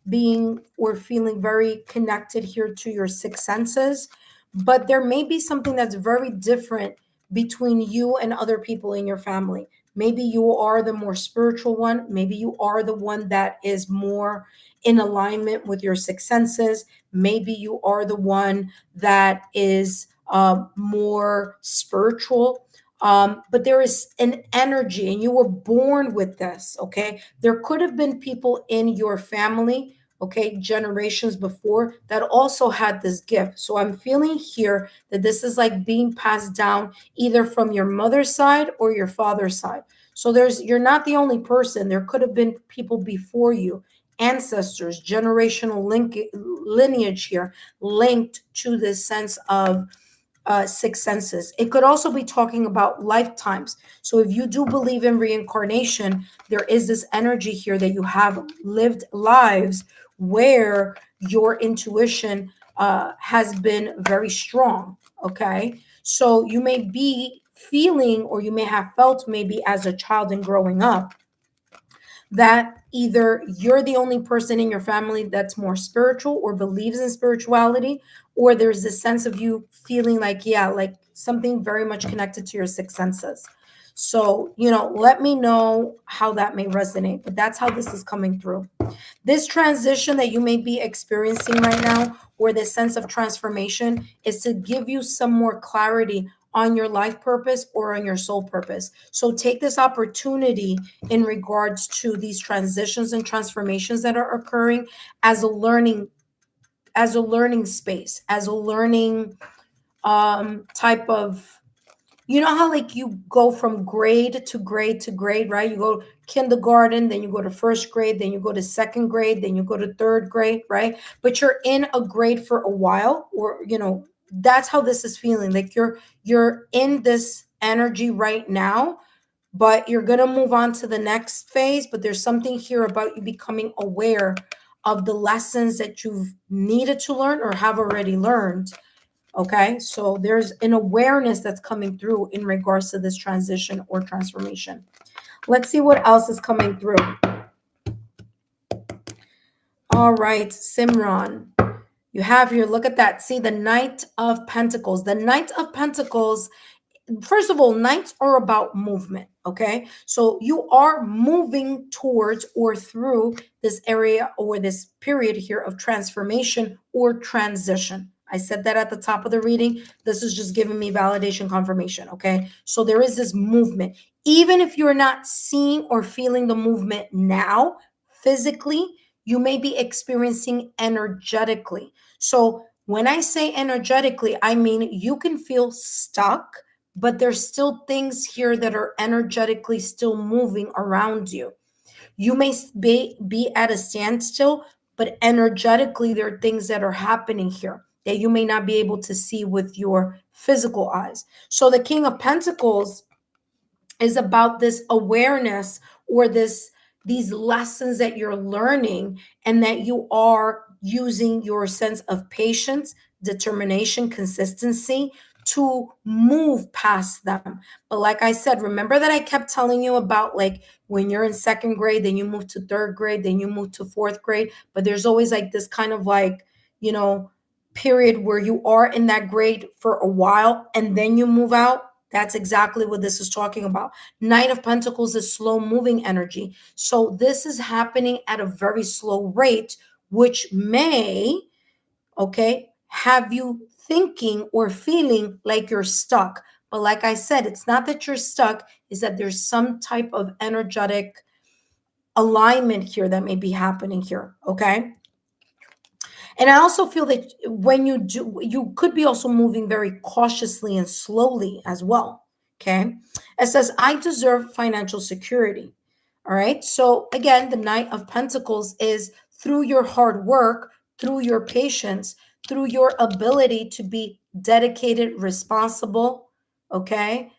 being or feeling very connected here to your six senses, but there may be something that's very different between you and other people in your family. Maybe you are the more spiritual one, maybe you are the one that is more in alignment with your six senses, maybe you are the one that is more spiritual, but there is an energy, and you were born with this. Okay, there could have been people in your family, okay, generations before, that also had this gift. So I'm feeling here that this is like being passed down either from your mother's side or your father's side. So you're not the only person. There could have been people before you, ancestors, generational lineage here, linked to this sense of six senses. It could also be talking about lifetimes. So if you do believe in reincarnation, there is this energy here that you have lived lives where your intuition has been very strong. Okay. So you may be feeling, or you may have felt maybe as a child and growing up, that either you're the only person in your family that's more spiritual or believes in spirituality, or there's this sense of you feeling like, yeah, like something very much connected to your six senses. So, let me know how that may resonate, but that's how this is coming through. This transition that you may be experiencing right now, or this sense of transformation, is to give you some more clarity on your life purpose or on your soul purpose. So take this opportunity in regards to these transitions and transformations that are occurring as a learning space, as a learning type of, how like you go from grade to grade to grade, right? You go kindergarten, then you go to first grade, then you go to second grade, then you go to third grade, right? But you're in a grade for a while, or that's how this is feeling. Like you're in this energy right now, but you're going to move on to the next phase. But there's something here about you becoming aware of the lessons that you've needed to learn or have already learned. Okay, so there's an awareness that's coming through in regards to this transition or transformation. Let's see what else is coming through. All right, Simran, you have here, look at that. See the Knight of Pentacles. The Knight of Pentacles, first of all, knights are about movement. Okay, so you are moving towards or through this area or this period here of transformation or transition. I said that at the top of the reading. This is just giving me validation confirmation. Okay, so there is this movement. Even if you're not seeing or feeling the movement now physically, you may be experiencing energetically. So when I say energetically, I mean you can feel stuck, but there's still things here that are energetically still moving around you. You may be at a standstill, but energetically, there are things that are happening here that you may not be able to see with your physical eyes. So the King of Pentacles is about this awareness, or these lessons that you're learning, and that you are using your sense of patience, determination, consistency to move past them. But like I said, remember that I kept telling you about, like, when you're in second grade, then you move to third grade, then you move to fourth grade, but there's always like this kind of like, period where you are in that grade for a while and then you move out. That's exactly what this is talking about. Knight of Pentacles is slow moving energy. So this is happening at a very slow rate which may, okay, have you thinking or feeling like you're stuck. But like I said, it's not that you're stuck, is that there's some type of energetic alignment here that may be happening here, okay? And I also feel that when you do, you could be also moving very cautiously and slowly as well. Okay. It says, I deserve financial security. All right. So again, the Knight of Pentacles is through your hard work, through your patience, through your ability to be dedicated, responsible, okay,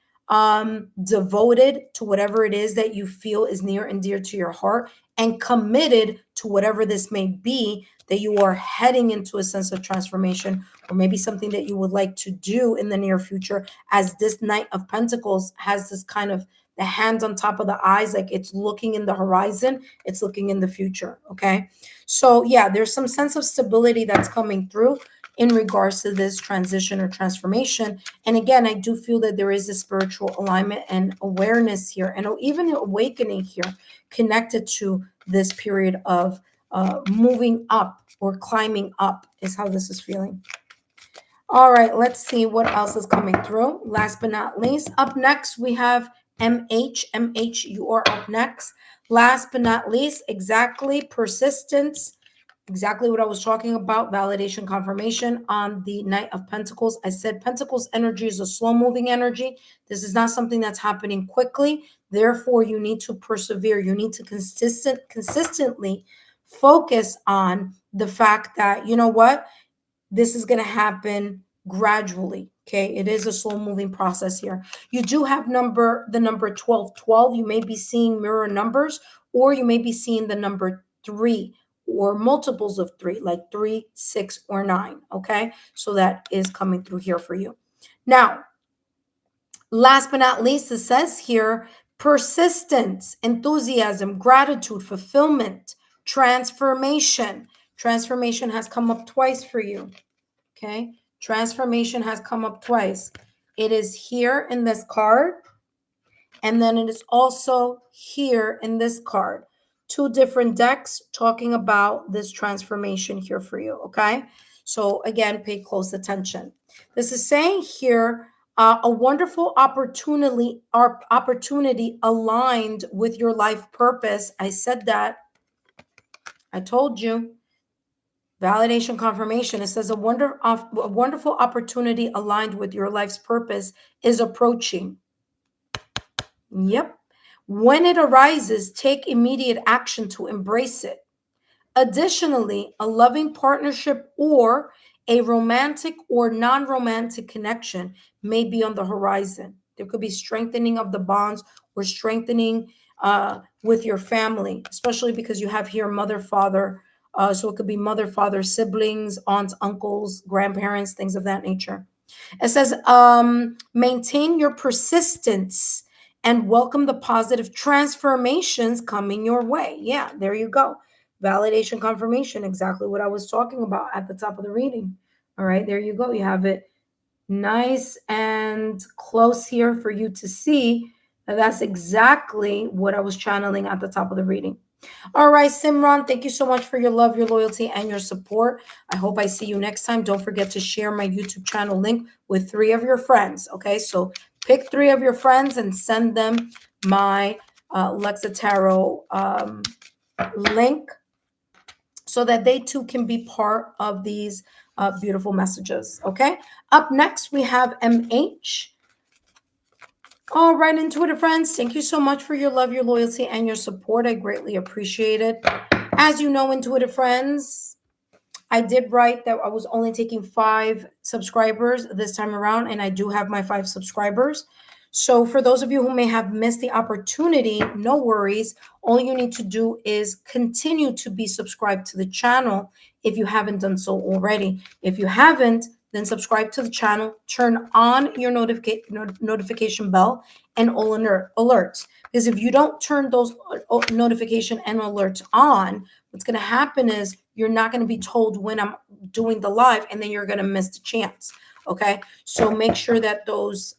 devoted to whatever it is that you feel is near and dear to your heart, and committed to whatever this may be, that you are heading into a sense of transformation, or maybe something that you would like to do in the near future, as this Knight of Pentacles has this kind of the hands on top of the eyes, like it's looking in the horizon, it's looking in the future. Okay. So yeah, there's some sense of stability that's coming through in regards to this transition or transformation. And again, I do feel that there is a spiritual alignment and awareness here, and even awakening here connected to this period of moving up or climbing up, is how this is feeling. All right, let's see what else is coming through. Last but not least, up next, we have MH. MH, you are up next. Last but not least, exactly, persistence. Exactly what I was talking about, validation, confirmation on the Knight of Pentacles. I said Pentacles energy is a slow moving energy. This is not something that's happening quickly. Therefore, you need to persevere. You need to consistently focus on the fact that, you know what, this is going to happen gradually. Okay, it is a slow moving process here. You do have the number 1212. You may be seeing mirror numbers, or you may be seeing the number 3 or multiples of 3, like 3, 6, or 9. Okay, so that is coming through here for you. Now, last but not least, it says here persistence, enthusiasm, gratitude, fulfillment, transformation. Transformation has come up twice for you. Okay, transformation has come up twice. It is here in this card, and then it is also here in this card. Two different decks talking about this transformation here for you. Okay, so again, pay close attention. This is saying here a wonderful opportunity aligned with your life purpose. I said that. I told you. Validation, confirmation. It says a wonderful opportunity aligned with your life's purpose is approaching. Yep. When it arises, take immediate action to embrace it. Additionally, a loving partnership or a romantic or non-romantic connection may be on the horizon. There could be strengthening of the bonds or strengthening with your family, especially because you have here mother, father. So it could be mother, father, siblings, aunts, uncles, grandparents, things of that nature. It says, maintain your persistence and welcome the positive transformations coming your way. Yeah, there you go. Validation, confirmation, exactly what I was talking about at the top of the reading. All right, there you go. You have it nice and close here for you to see. That's exactly what I was channeling at the top of the reading. All right, Simran, thank you so much for your love, your loyalty, and your support. I hope I see you next time. Don't forget to share my YouTube channel link with 3 of your friends. Okay, so pick 3 of your friends and send them my Lexa Tarot link so that they too can be part of these beautiful messages. Okay, up next we have MH. All right, intuitive friends, thank you so much for your love, your loyalty, and your support. I greatly appreciate it. As you know, intuitive friends, I did write that I was only taking 5 subscribers this time around, and I do have my 5 subscribers. So for those of you who may have missed the opportunity, no worries. All you need to do is continue to be subscribed to the channel if you haven't done so already. If you haven't, then subscribe to the channel, turn on your notification bell and all alerts. Because if you don't turn those notification and alerts on, what's going to happen is you're not going to be told when I'm doing the live, and then you're going to miss the chance. Okay, so make sure that those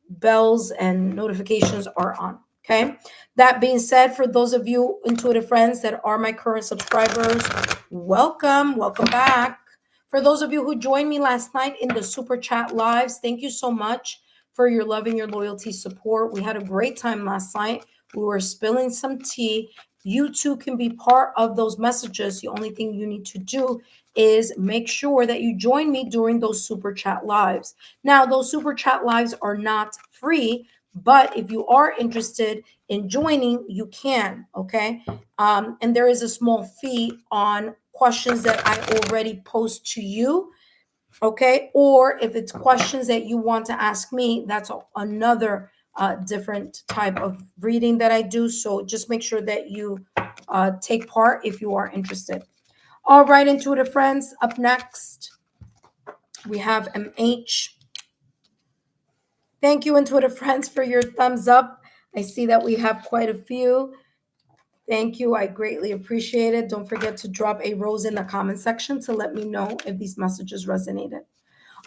bells and notifications are on. Okay. That being said, for those of you intuitive friends that are my current subscribers, welcome. Welcome back. For those of you who joined me last night in the Super Chat Lives, thank you so much for your love and your loyalty support. We had a great time last night. We were spilling some tea. You too can be part of those messages. The only thing you need to do is make sure that you join me during those Super Chat Lives. Now, those Super Chat Lives are not free, but if you are interested in joining, you can, okay? And there is a small fee on questions that I already post to you, okay? Or if it's questions that you want to ask me, that's another different type of reading that I do. So just make sure that you take part if you are interested. All right, intuitive friends, up next, we have MH. Thank you, intuitive friends, for your thumbs up. I see that we have quite a few. Thank you. I greatly appreciate it. Don't forget to drop a rose in the comment section to let me know if these messages resonated.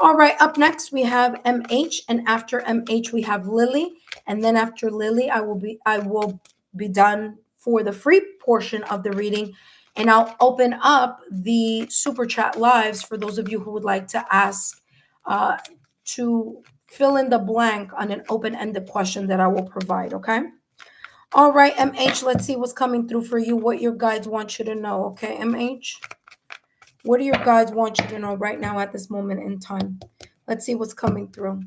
All right, up next we have MH, and after MH we have Lily, and then after Lily I will be done for the free portion of the reading, and I'll open up the super chat lives for those of you who would like to ask to fill in the blank on an open-ended question that I will provide, okay? All right, MH, let's see what's coming through for you, what your guides want you to know, okay, MH? What do your guides want you to know right now at this moment in time? Let's see what's coming through.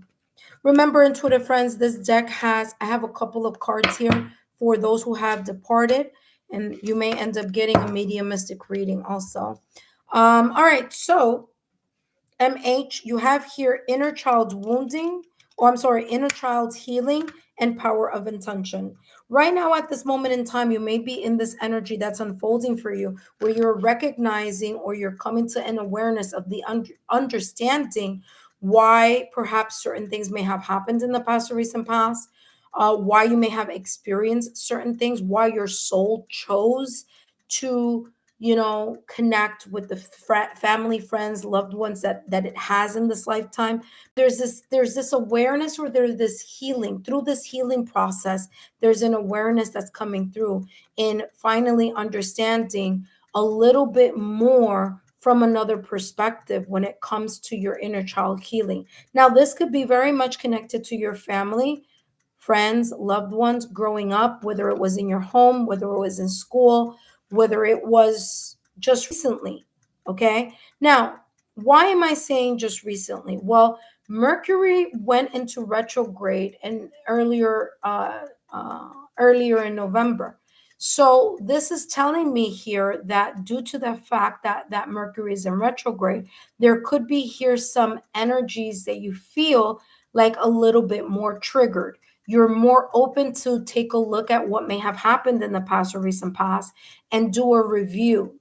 Remember, intuitive friends, this deck I have a couple of cards here for those who have departed, and you may end up getting a mediumistic reading also. All right, so MH, you have here inner child's wounding, inner child's healing and power of intention. Right now, at this moment in time, you may be in this energy that's unfolding for you, where you're recognizing or you're coming to an awareness of the understanding why perhaps certain things may have happened in the past or recent past, why you may have experienced certain things, why your soul chose to connect with the family, friends, loved ones that it has in this lifetime. There's this awareness, or there's this healing. Through this healing process, there's an awareness that's coming through in finally understanding a little bit more from another perspective when it comes to your inner child healing. Now, this could be very much connected to your family, friends, loved ones growing up, whether it was in your home, whether it was in school, whether it was just recently. Okay. Now, why am I saying just recently? Well, Mercury went into retrograde and earlier in November. So this is telling me here that due to the fact that Mercury is in retrograde, there could be here some energies that you feel like a little bit more triggered. You're more open to take a look at what may have happened in the past or recent past and do a review,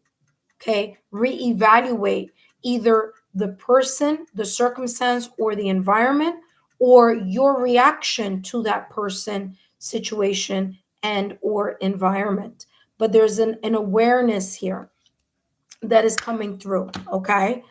okay? Reevaluate either the person, the circumstance, or the environment, or your reaction to that person, situation, and or environment. But there's an awareness here that is coming through, okay?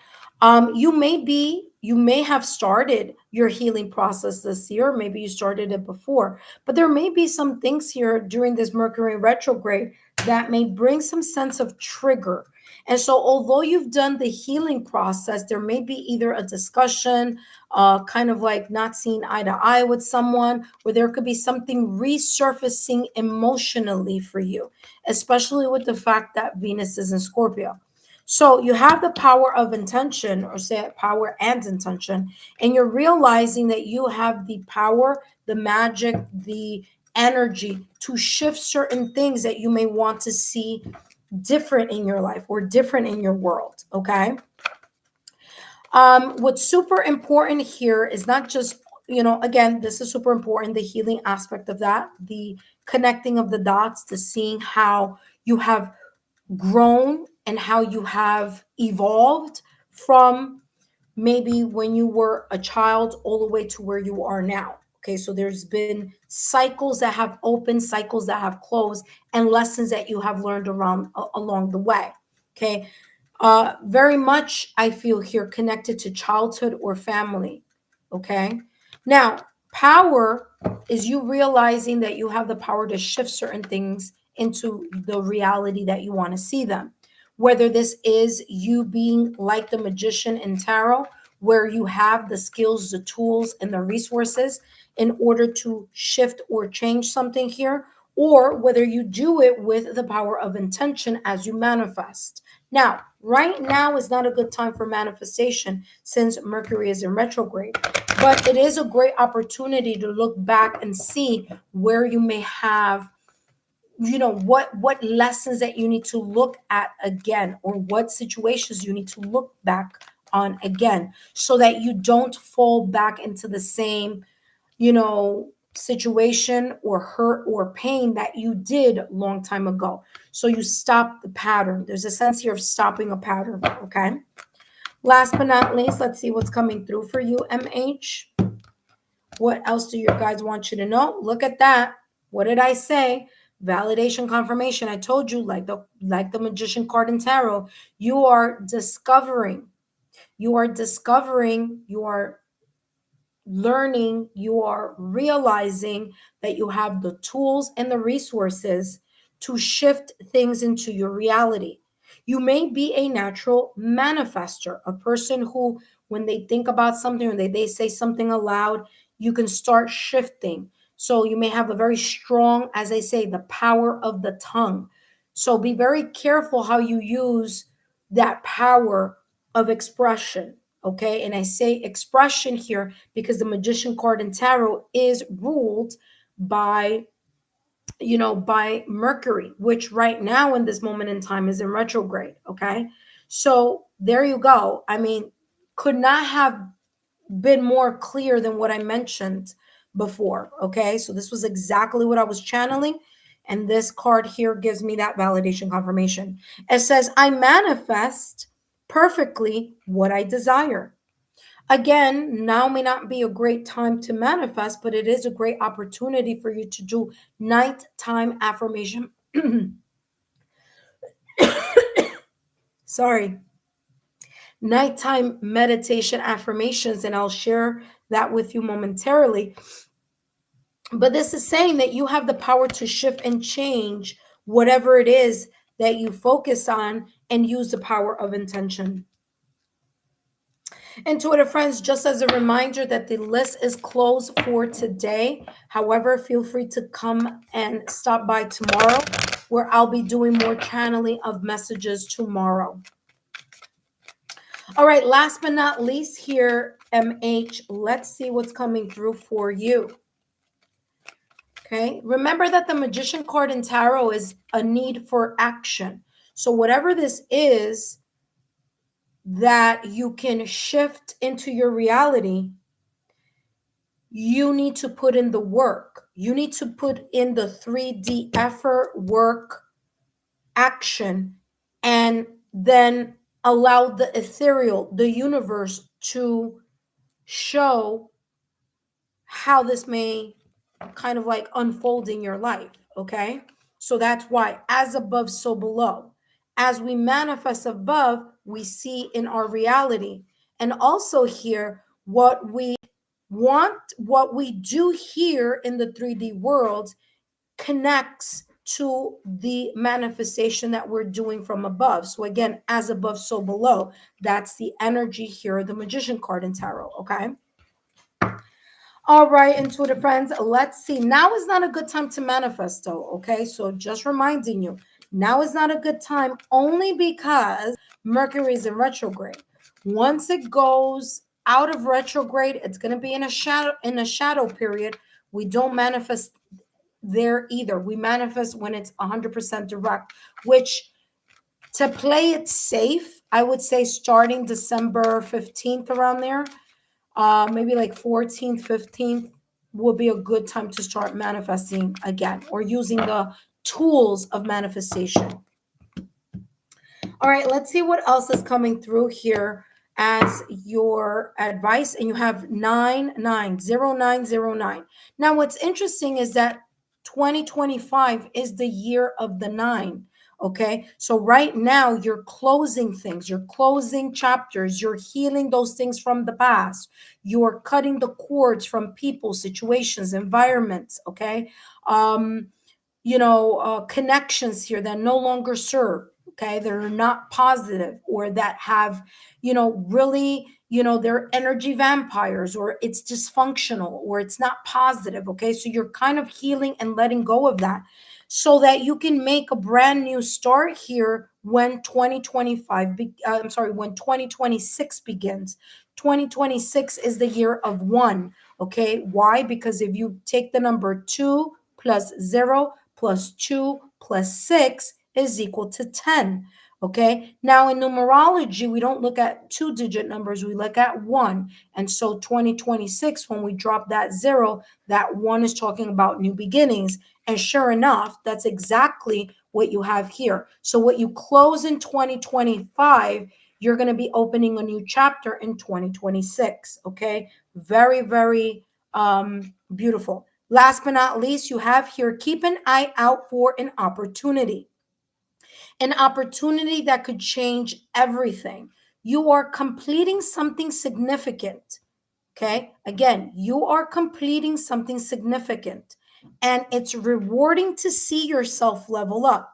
You may have started your healing process this year. Maybe you started it before, but there may be some things here during this Mercury retrograde that may bring some sense of trigger. And so although you've done the healing process, there may be either a discussion, kind of like not seeing eye to eye with someone, or there could be something resurfacing emotionally for you, especially with the fact that Venus is in Scorpio. So you have the power of intention, or say power and intention, and you're realizing that you have the power, the magic, the energy to shift certain things that you may want to see different in your life or different in your world. Okay. What's super important here is not just, again, this is super important, the healing aspect of that, the connecting of the dots, to seeing how you have grown and how you have evolved from maybe when you were a child all the way to where you are now. Okay, so there's been cycles that have opened, cycles that have closed, and lessons that you have learned along the way. Okay, very much I feel here connected to childhood or family. Okay, now Power is you realizing that you have the power to shift certain things into the reality that you want to see them. Whether this is you being like the magician in tarot, where you have the skills, the tools, and the resources in order to shift or change something here, or whether you do it with the power of intention as you manifest. Now, right now is not a good time for manifestation since Mercury is in retrograde, but it is a great opportunity to look back and see where you may have, what lessons that you need to look at again, or what situations you need to look back on again, so that you don't fall back into the same, situation or hurt or pain that you did long time ago. So you stop the pattern. There's a sense here of stopping a pattern. Okay. Last but not least, let's see what's coming through for you, MH. What else do your guides want you to know? Look at that. What did I say? Validation, confirmation. I told you, like the magician card in tarot, you are discovering. You are discovering, you are learning, you are realizing that you have the tools and the resources to shift things into your reality. You may be a natural manifester, a person who, when they think about something or they say something aloud, you can start shifting. So you may have a very strong, as I say, the power of the tongue. So be very careful how you use that power of expression. Okay. And I say expression here because the magician card in tarot is ruled by, by Mercury, which right now in this moment in time is in retrograde. Okay. So there you go. I mean, could not have been more clear than what I mentioned before. Okay. So this was exactly what I was channeling. And this card here gives me that validation confirmation. It says, I manifest perfectly what I desire. Again, now may not be a great time to manifest, but it is a great opportunity for you to do nighttime affirmation. Sorry. Nighttime meditation affirmations, and I'll share that with you momentarily. But this is saying that you have the power to shift and change whatever it is that you focus on and use the power of intention. And Twitter friends, just as a reminder that the list is closed for today. However, feel free to come and stop by tomorrow, where I'll be doing more channeling of messages tomorrow. All right, last but not least here, MH, let's see what's coming through for you. Okay, remember that the magician card in tarot is a need for action. So whatever this is that you can shift into your reality, you need to put in the work. You need to put in the 3D effort, work, action, and then allow the ethereal, the universe, to show how this may kind of like unfold in your life. Okay. So that's why, as above, so below. As we manifest above, we see in our reality. And also here, what we want, what we do here in the 3D world connects to the manifestation that we're doing from above. So again, as above, so below. That's the energy here, the magician card in tarot. Okay. All right, intuitive friends, let's see. Now is not a good time to manifest, though. Okay. So just reminding you, now is not a good time only because Mercury is in retrograde. Once it goes out of retrograde, it's going to be in a shadow period. We don't manifest there either. We manifest when it's 100% direct, which, to play it safe, I would say starting December 15th, around there, maybe like 14th, 15th will be a good time to start manifesting again, or using the tools of manifestation. All right, let's see what else is coming through here as your advice. And you have 990909. Now, what's interesting is that 2025 is the year of the 9. Okay, so right now you're closing things, you're closing chapters, you're healing those things from the past, you're cutting the cords from people, situations, environments. Okay, um, connections here that no longer serve. Okay, that are not positive, or that have, really, they're energy vampires, or it's dysfunctional, or it's not positive. Okay, so you're kind of healing and letting go of that, so that you can make a brand new start here when 2025 I'm sorry, when 2026 begins. 2026 is the year of one. Okay, why? Because if you take the number 2 plus 0 plus 2 plus 6 is equal to 10. Okay, now in numerology, we don't look at two-digit numbers, we look at one. And so 2026, when we drop that 0, that 1 is talking about new beginnings. And sure enough, that's exactly what you have here. So what you close in 2025, you're going to be opening a new chapter in 2026. Okay, very, very beautiful. Last but not least, you have here, keep an eye out for an opportunity that could change everything. You are completing something significant. Okay, again, you are completing something significant, and it's rewarding to see yourself level up.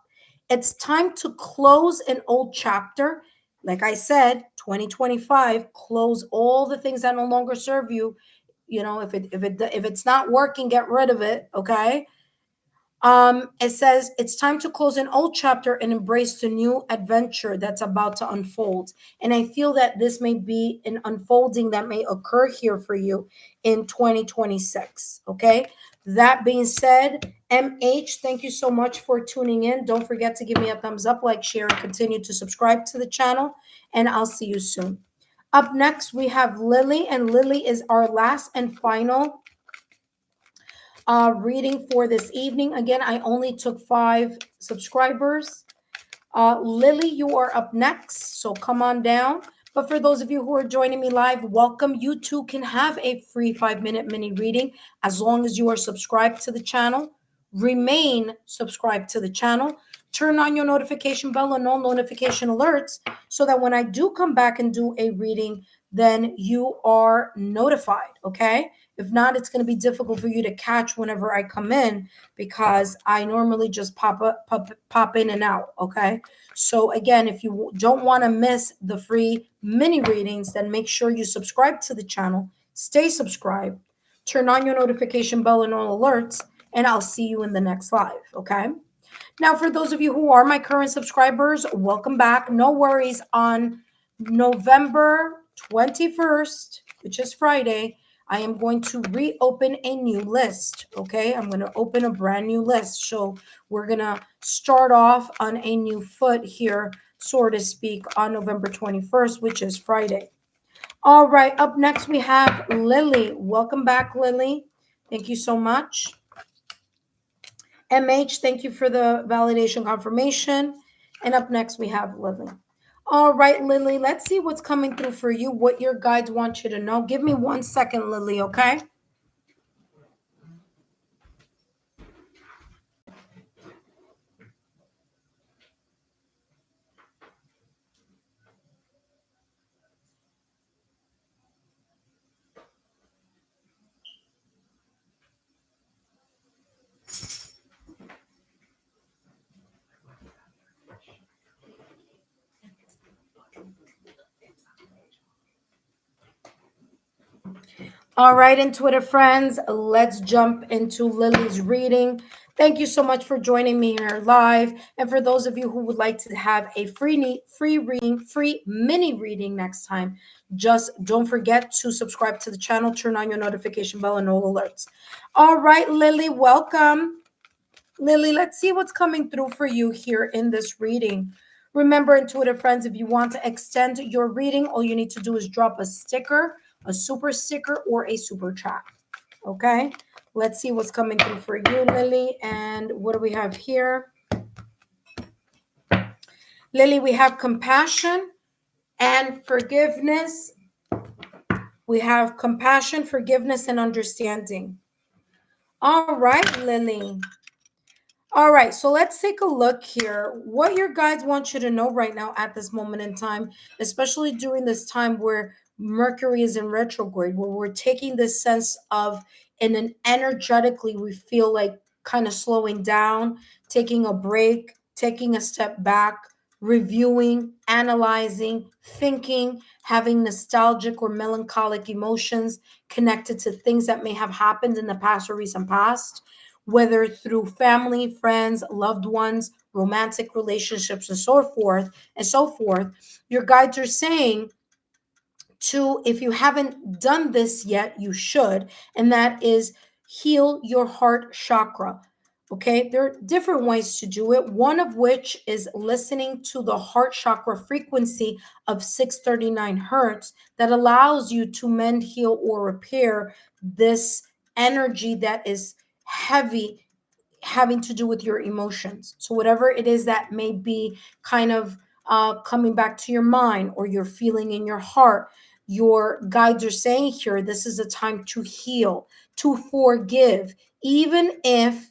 It's time to close an old chapter. Like I said, 2025, close all the things that no longer serve you. If it's not working, get rid of it. Okay, it says it's time to close an old chapter and embrace the new adventure that's about to unfold. And I feel that this may be an unfolding that may occur here for you in 2026. Okay, that being said, MH, thank you so much for tuning in. Don't forget to give me a thumbs up, like, share, and continue to subscribe to the channel, and I'll see you soon. Up next, we have Lily, and Lily is our last and final reading for this evening. Again, I only took 5 subscribers. Lily, you are up next, so come on down. But for those of you who are joining me live, welcome. You too can have a free 5-minute mini reading as long as you are subscribed to the channel. Remain subscribed to the channel. Turn on your notification bell and all notification alerts so that when I do come back and do a reading, then you are notified, okay? If not, it's going to be difficult for you to catch whenever I come in, because I normally just pop in and out, okay? So again, if you don't want to miss the free mini readings, then make sure you subscribe to the channel, stay subscribed, turn on your notification bell and all alerts, and I'll see you in the next live, okay? Now, for those of you who are my current subscribers, welcome back. No worries, on November 21st, which is Friday, I am going to reopen a new list, okay? I'm going to open a brand new list. So we're going to start off on a new foot here, so to speak, on November 21st, which is Friday. All right, up next we have Lily. Welcome back, Lily. Thank you so much. MH, thank you for the validation confirmation. And up next we have Lily. All right, Lily, let's see what's coming through for you, what your guides want you to know. Give me 1 second, Lily, okay? All right, intuitive friends, let's jump into Lily's reading. Thank you so much for joining me here live. And for those of you who would like to have a free mini reading next time, just don't forget to subscribe to the channel, turn on your notification bell and all alerts. All right, Lily, welcome. Lily, let's see what's coming through for you here in this reading. Remember, intuitive friends, if you want to extend your reading, all you need to do is drop a sticker, a super sticker, or a super chat. Okay, let's see what's coming through for you, Lily. And what do we have here? Lily, we have compassion and forgiveness. We have compassion, forgiveness, and understanding. All right, Lily. All right, so let's take a look here. What your guides want you to know right now at this moment in time, especially during this time where Mercury is in retrograde, where we're taking this sense of, in an energetically, we feel like kind of slowing down, taking a break, taking a step back, reviewing, analyzing, thinking, having nostalgic or melancholic emotions connected to things that may have happened in the past or recent past, whether through family, friends, loved ones, romantic relationships, and so forth, and so forth. Your guides are saying to, if you haven't done this yet, you should, and that is heal your heart chakra. Okay, there are different ways to do it, one of which is listening to the heart chakra frequency of 639 hertz that allows you to mend, heal, or repair this energy that is heavy, having to do with your emotions. So whatever it is that may be kind of coming back to your mind or you're feeling in your heart, your guides are saying here, this is a time to heal, to forgive, even if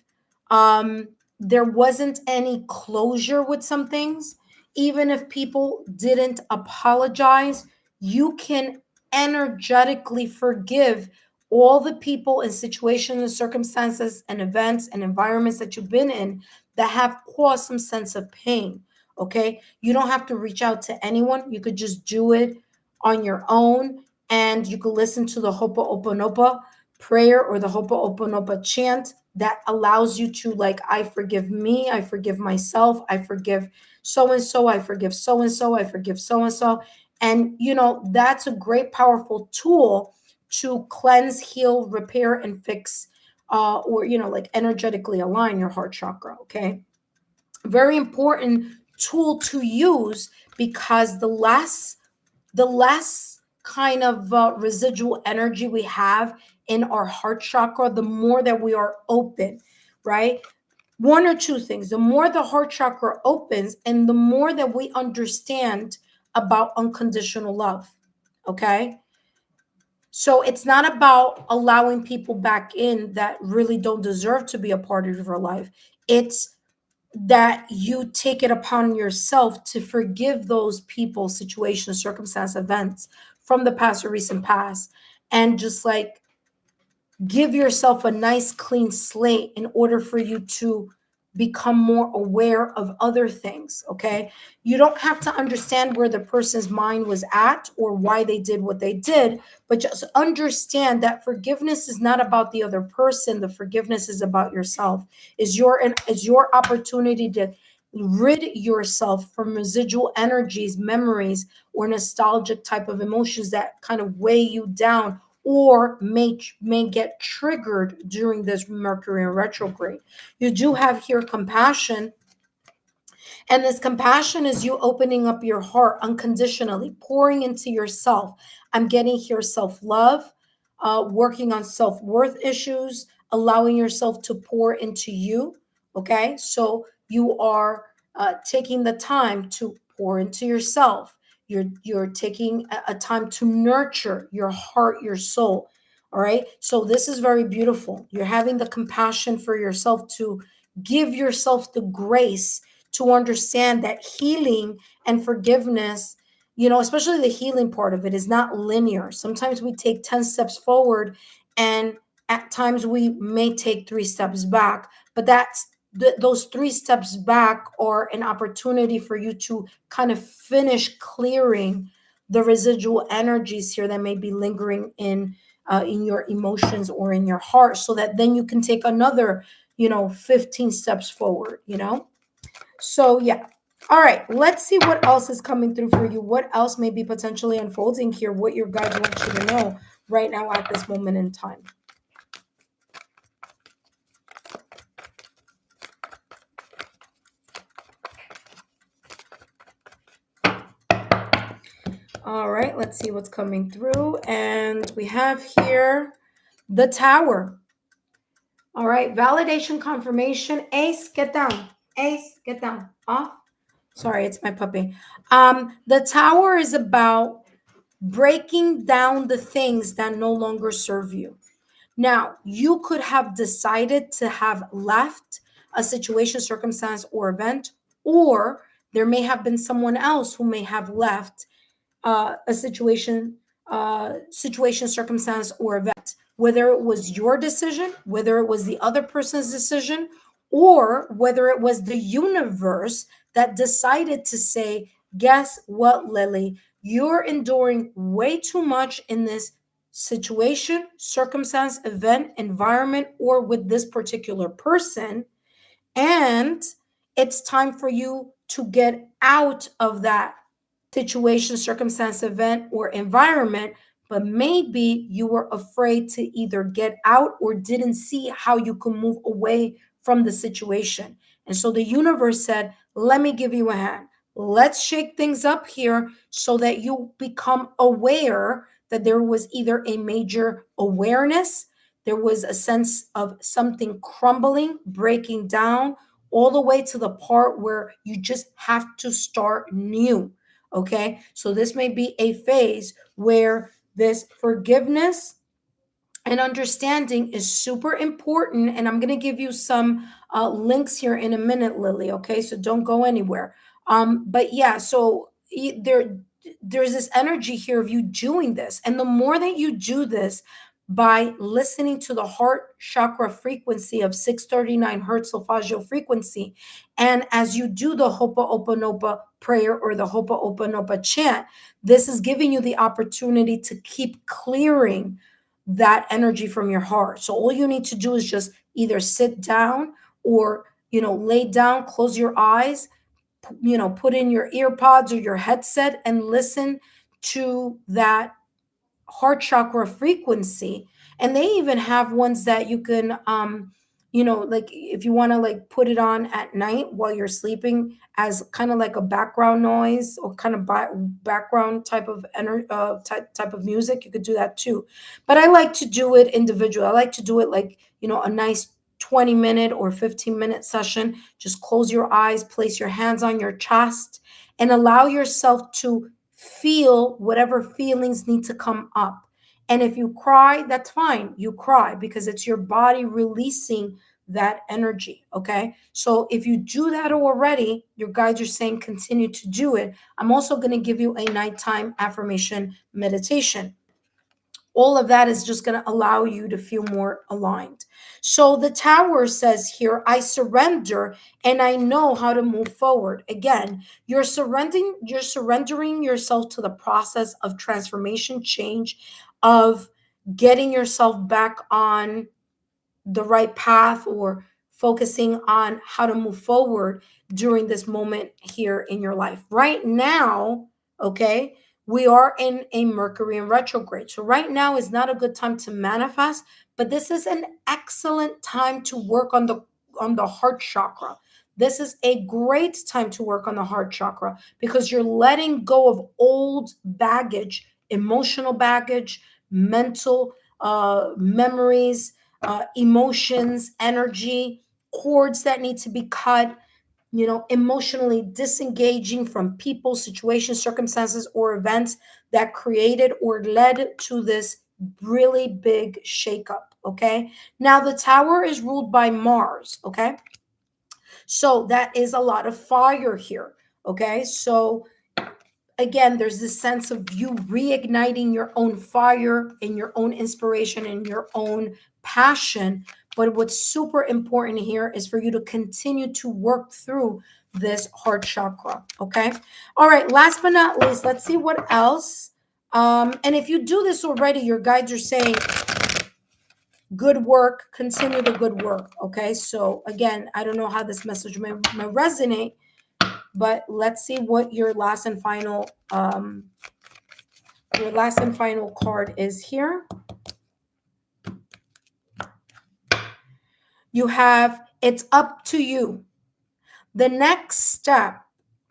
there wasn't any closure with some things, even if people didn't apologize, you can energetically forgive all the people and situations and circumstances and events and environments that you've been in that have caused some sense of pain. Okay, you don't have to reach out to anyone, you could just do it on your own, and you could listen to the Ho'oponopono prayer or the Ho'oponopono chant that allows you to, like, I forgive me, I forgive myself, I forgive so and so, I forgive so and so, I forgive so and so. And that's a great powerful tool to cleanse, heal, repair, and fix, or like energetically align your heart chakra. Okay, very important tool to use, because the less kind of residual energy we have in our heart chakra, the more that we are open, right? One or two things: the more the heart chakra opens, and the more that we understand about unconditional love. Okay, so it's not about allowing people back in that really don't deserve to be a part of your life. It's that you take it upon yourself to forgive those people, situations, circumstance, events from the past or recent past, and just like give yourself a nice clean slate in order for you to become more aware of other things. Okay, you don't have to understand where the person's mind was at or why they did what they did, but just understand that forgiveness is not about the other person. The forgiveness is about yourself. Is your opportunity to rid yourself from residual energies, memories, or nostalgic type of emotions that kind of weigh you down or may get triggered during this Mercury retrograde. You do have here compassion, and this compassion is you opening up your heart unconditionally, pouring into yourself. I'm getting here self-love, working on self-worth issues, allowing yourself to pour into you. Okay, so you are taking the time to pour into yourself. You're taking a time to nurture your heart, your soul. All right, so this is very beautiful. You're having the compassion for yourself to give yourself the grace to understand that healing and forgiveness, especially the healing part of it, is not linear. Sometimes we take 10 steps forward, and at times we may take 3 steps back, but those 3 steps back are an opportunity for you to kind of finish clearing the residual energies here that may be lingering in your emotions or in your heart, so that then you can take another 15 steps forward. So yeah. All right, let's see what else is coming through for you. What else may be potentially unfolding here? What your guides want you to know right now at this moment in time. All right, let's see what's coming through. And we have here the Tower. All right, validation, confirmation. Ace, get down. Ace, get down. Off. Sorry, it's my puppy. The Tower is about breaking down the things that no longer serve you. Now, you could have decided to have left a situation, circumstance, or event, or there may have been someone else who may have left a situation, circumstance, or event, whether it was your decision, whether it was the other person's decision, or whether it was the universe that decided to say, guess what, Lily, you're enduring way too much in this situation, circumstance, event, environment, or with this particular person, and it's time for you to get out of that situation, circumstance, event, or environment. But maybe you were afraid to either get out or didn't see how you could move away from the situation. And so the universe said, let me give you a hand. Let's shake things up here so that you become aware that there was either a major awareness, there was a sense of something crumbling, breaking down, all the way to the part where you just have to start new. Okay, so this may be a phase where this forgiveness and understanding is super important. And I'm going to give you some links here in a minute, Lily. Okay, so don't go anywhere. But yeah, so there's this energy here of you doing this, and the more that you do this by listening to the heart chakra frequency of 639 hertz solfeggio frequency, and as you do the Hopa Opanopa prayer or the Hopa Opanopa chant, this is giving you the opportunity to keep clearing that energy from your heart. So all you need to do is just either sit down or, lay down, close your eyes, put in your ear pods or your headset and listen to that heart chakra frequency. And they even have ones that you can like if you want to like put it on at night while you're sleeping as kind of like a background noise or kind of background type of type of music, you could do that too. But I like to do it individual. I like to do it like, a nice 20-minute or 15-minute session. Just close your eyes, place your hands on your chest, and allow yourself to feel whatever feelings need to come up. And if you cry, that's fine. You cry because it's your body releasing that energy. Okay. So if you do that already, your guides are saying continue to do it. I'm also going to give you a nighttime affirmation meditation. All of that is just going to allow you to feel more aligned. So the tower says here, I surrender and I know how to move forward. Again, you're surrendering yourself to the process of transformation, change, of getting yourself back on the right path or focusing on how to move forward during this moment here in your life. Right now, okay, we are in a Mercury in retrograde. So right now is not a good time to manifest, but this is an excellent time to work on the heart chakra. This is a great time to work on the heart chakra because you're letting go of old baggage, emotional baggage, mental memories, emotions, energy, cords that need to be cut, emotionally disengaging from people, situations, circumstances, or events that created or led to this really big shakeup. Okay. Now, the tower is ruled by Mars. Okay. So that is a lot of fire here. Okay. So again, there's this sense of you reigniting your own fire and your own inspiration and your own passion. But what's super important here is for you to continue to work through this heart chakra. Okay. All right. Last but not least, let's see what else. And if you do this already, your guides are saying, good work, continue the good work. Okay. So again, I don't know how this message may resonate, but let's see what your last and final card is here. You have, it's up to you. The next step,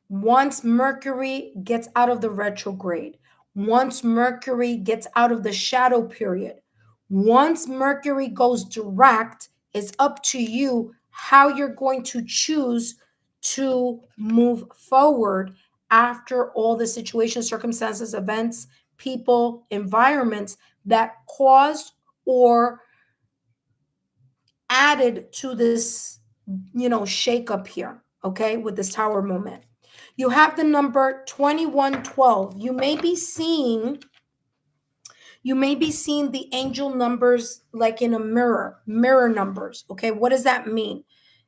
once Mercury gets out of the retrograde, once Mercury gets out of the shadow period, once Mercury goes direct, it's up to you how you're going to choose to move forward after all the situations, circumstances, events, people, environments that caused or added to this shake up here, okay, with this Tower moment. You have the number 2112. You may be seeing the angel numbers like in a mirror numbers. Okay, what does that mean?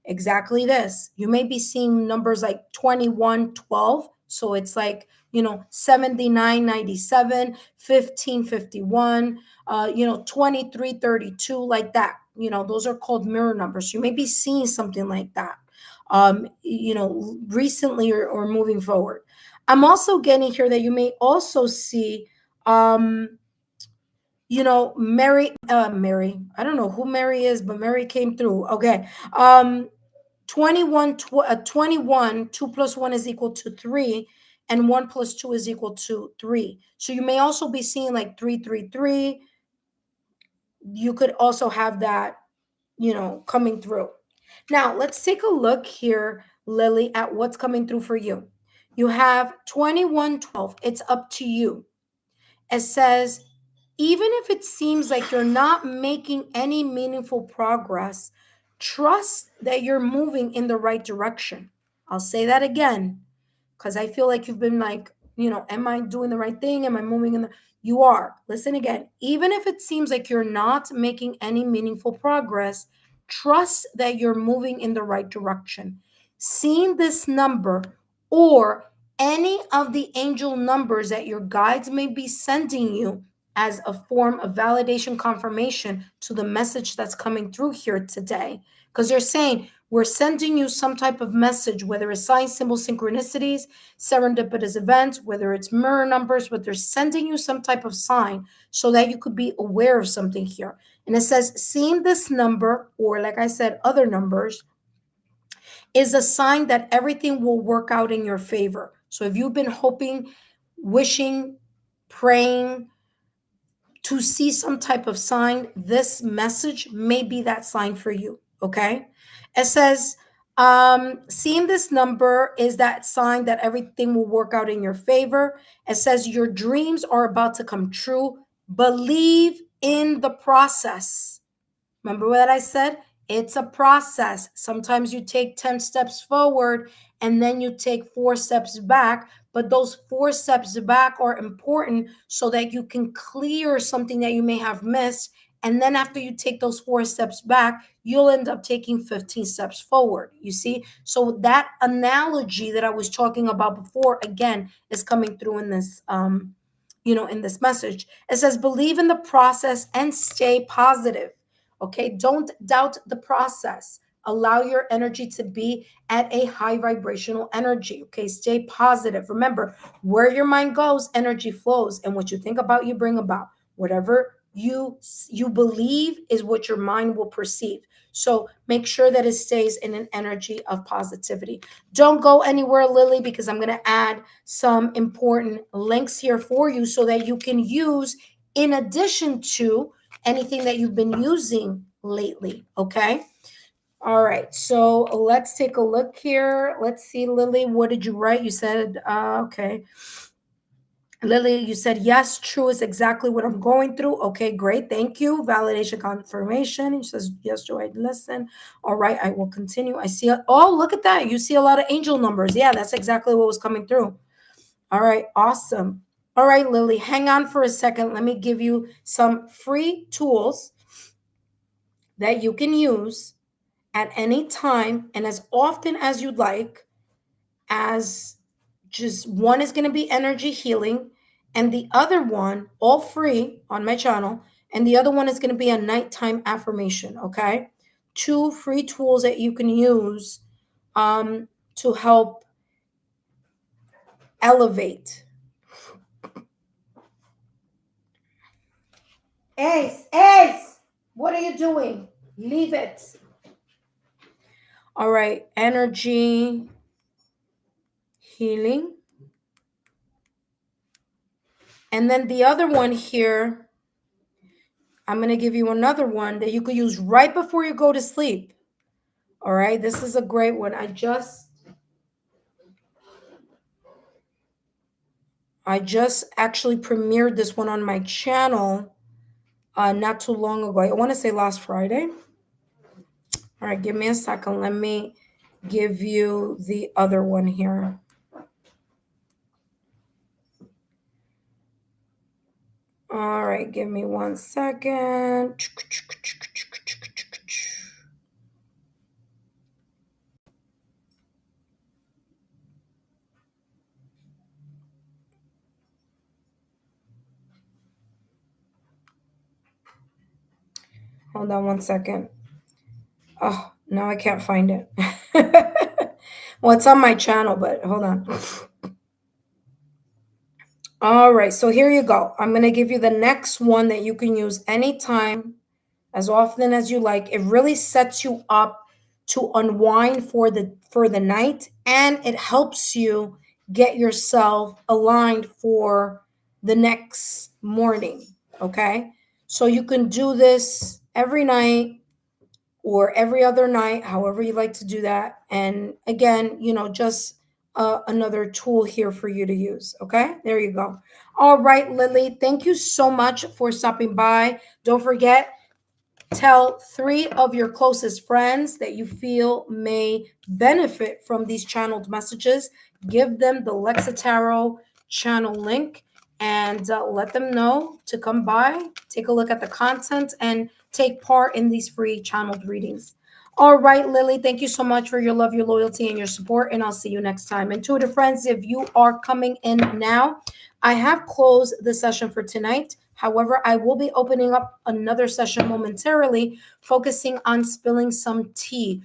Exactly this. You may be seeing numbers like 2112. So it's like, 7997, 1551, 2332, like that. Those are called mirror numbers. You may be seeing something like that, recently or moving forward. I'm also getting here that you may also see, Mary. I don't know who Mary is, but Mary came through. Okay. 21, 2 plus 1 is equal to 3, and 1 plus 2 is equal to 3. So you may also be seeing like 333. You could also have that, coming through. Now, let's take a look here, Lily, at what's coming through for you. You have 2112. It's up to you. It says, even if it seems like you're not making any meaningful progress, trust that you're moving in the right direction. I'll say that again, because I feel like you've been like, am I doing the right thing? Am I moving in the You are. Listen again. Even if it seems like you're not making any meaningful progress, trust that you're moving in the right direction. Seeing this number or any of the angel numbers that your guides may be sending you as a form of validation confirmation to the message that's coming through here today. Because they're saying, we're sending you some type of message, whether it's sign, symbol, synchronicities, serendipitous events, whether it's mirror numbers, but they're sending you some type of sign so that you could be aware of something here. And it says, seeing this number, or like I said, other numbers, is a sign that everything will work out in your favor. So if you've been hoping, wishing, praying to see some type of sign, this message may be that sign for you. Okay. It says, seeing this number is that sign that everything will work out in your favor. It says your dreams are about to come true. Believe in the process. Remember what I said? It's a process. Sometimes you take 10 steps forward and then you take 4 steps back, but those 4 steps back are important so that you can clear something that you may have missed. And then after you take those 4 steps back, you'll end up taking 15 steps forward. You see? So that analogy that I was talking about before, again, is coming through in this in this message. It says, believe in the process and stay positive. Okay, don't doubt the process. Allow your energy to be at a high vibrational energy. Okay, stay positive. Remember, where your mind goes, energy flows, and what you think about, you bring about. Whatever you believe is what your mind will perceive. So make sure that it stays in an energy of positivity. Don't go anywhere, Lily, because I'm going to add some important links here for you so that you can use in addition to anything that you've been using lately. Okay. All right. So let's take a look here. Let's see, Lily, what did you write? You said, okay. Lily, you said, yes, true is exactly what I'm going through. Okay, great. Thank you. Validation confirmation. She says, yes, Joy, listen. All right, I will continue. I see, oh, look at that. You see a lot of angel numbers. Yeah, that's exactly what was coming through. All right, awesome. All right, Lily, hang on for a second. Let me give you some free tools that you can use at any time and as often as you'd like. As just one is going to be energy healing, and the other one, all free on my channel, and the other one is going to be a nighttime affirmation. Okay, 2 free tools that you can use to help elevate. Ace, what are you doing? Leave it. All right, energy healing. And then the other one here, I'm going to give you another one that you could use right before you go to sleep. All right, this is a great one. I just actually premiered this one on my channel not too long ago. I want to say last Friday. All right, give me a second. Let me give you the other one here. All right, give me 1 second. Hold on 1 second. Oh, now I can't find it. Well, it's on my channel, but hold on. All right, so here you go. I'm going to give you the next one that you can use anytime, as often as you like. It really sets you up to unwind for the night, and it helps you get yourself aligned for the next morning, okay? So you can do this every night or every other night, however you like to do that. And again, just another tool here for you to use. Okay, there you go. All right, Lily, thank you so much for stopping by. Don't forget, tell 3 of your closest friends that you feel may benefit from these channeled messages. Give them the Lexa Tarot channel link and let them know to come by, take a look at the content, and take part in these free channeled readings. All right, Lily, thank you so much for your love, your loyalty, and your support, and I'll see you next time. Intuitive friends, if you are coming in now, I have closed the session for tonight. However, I will be opening up another session momentarily, focusing on spilling some tea.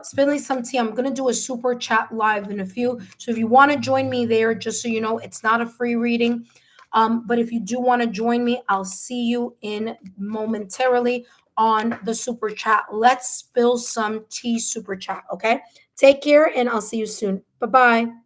Spilling some tea? I'm gonna do a super chat live in a few. So if you want to join me there, just so you know, it's not a free reading. But if you do want to join me, I'll see you in momentarily on the super chat. Let's spill some tea super chat. Okay. Take care, and I'll see you soon. Bye bye.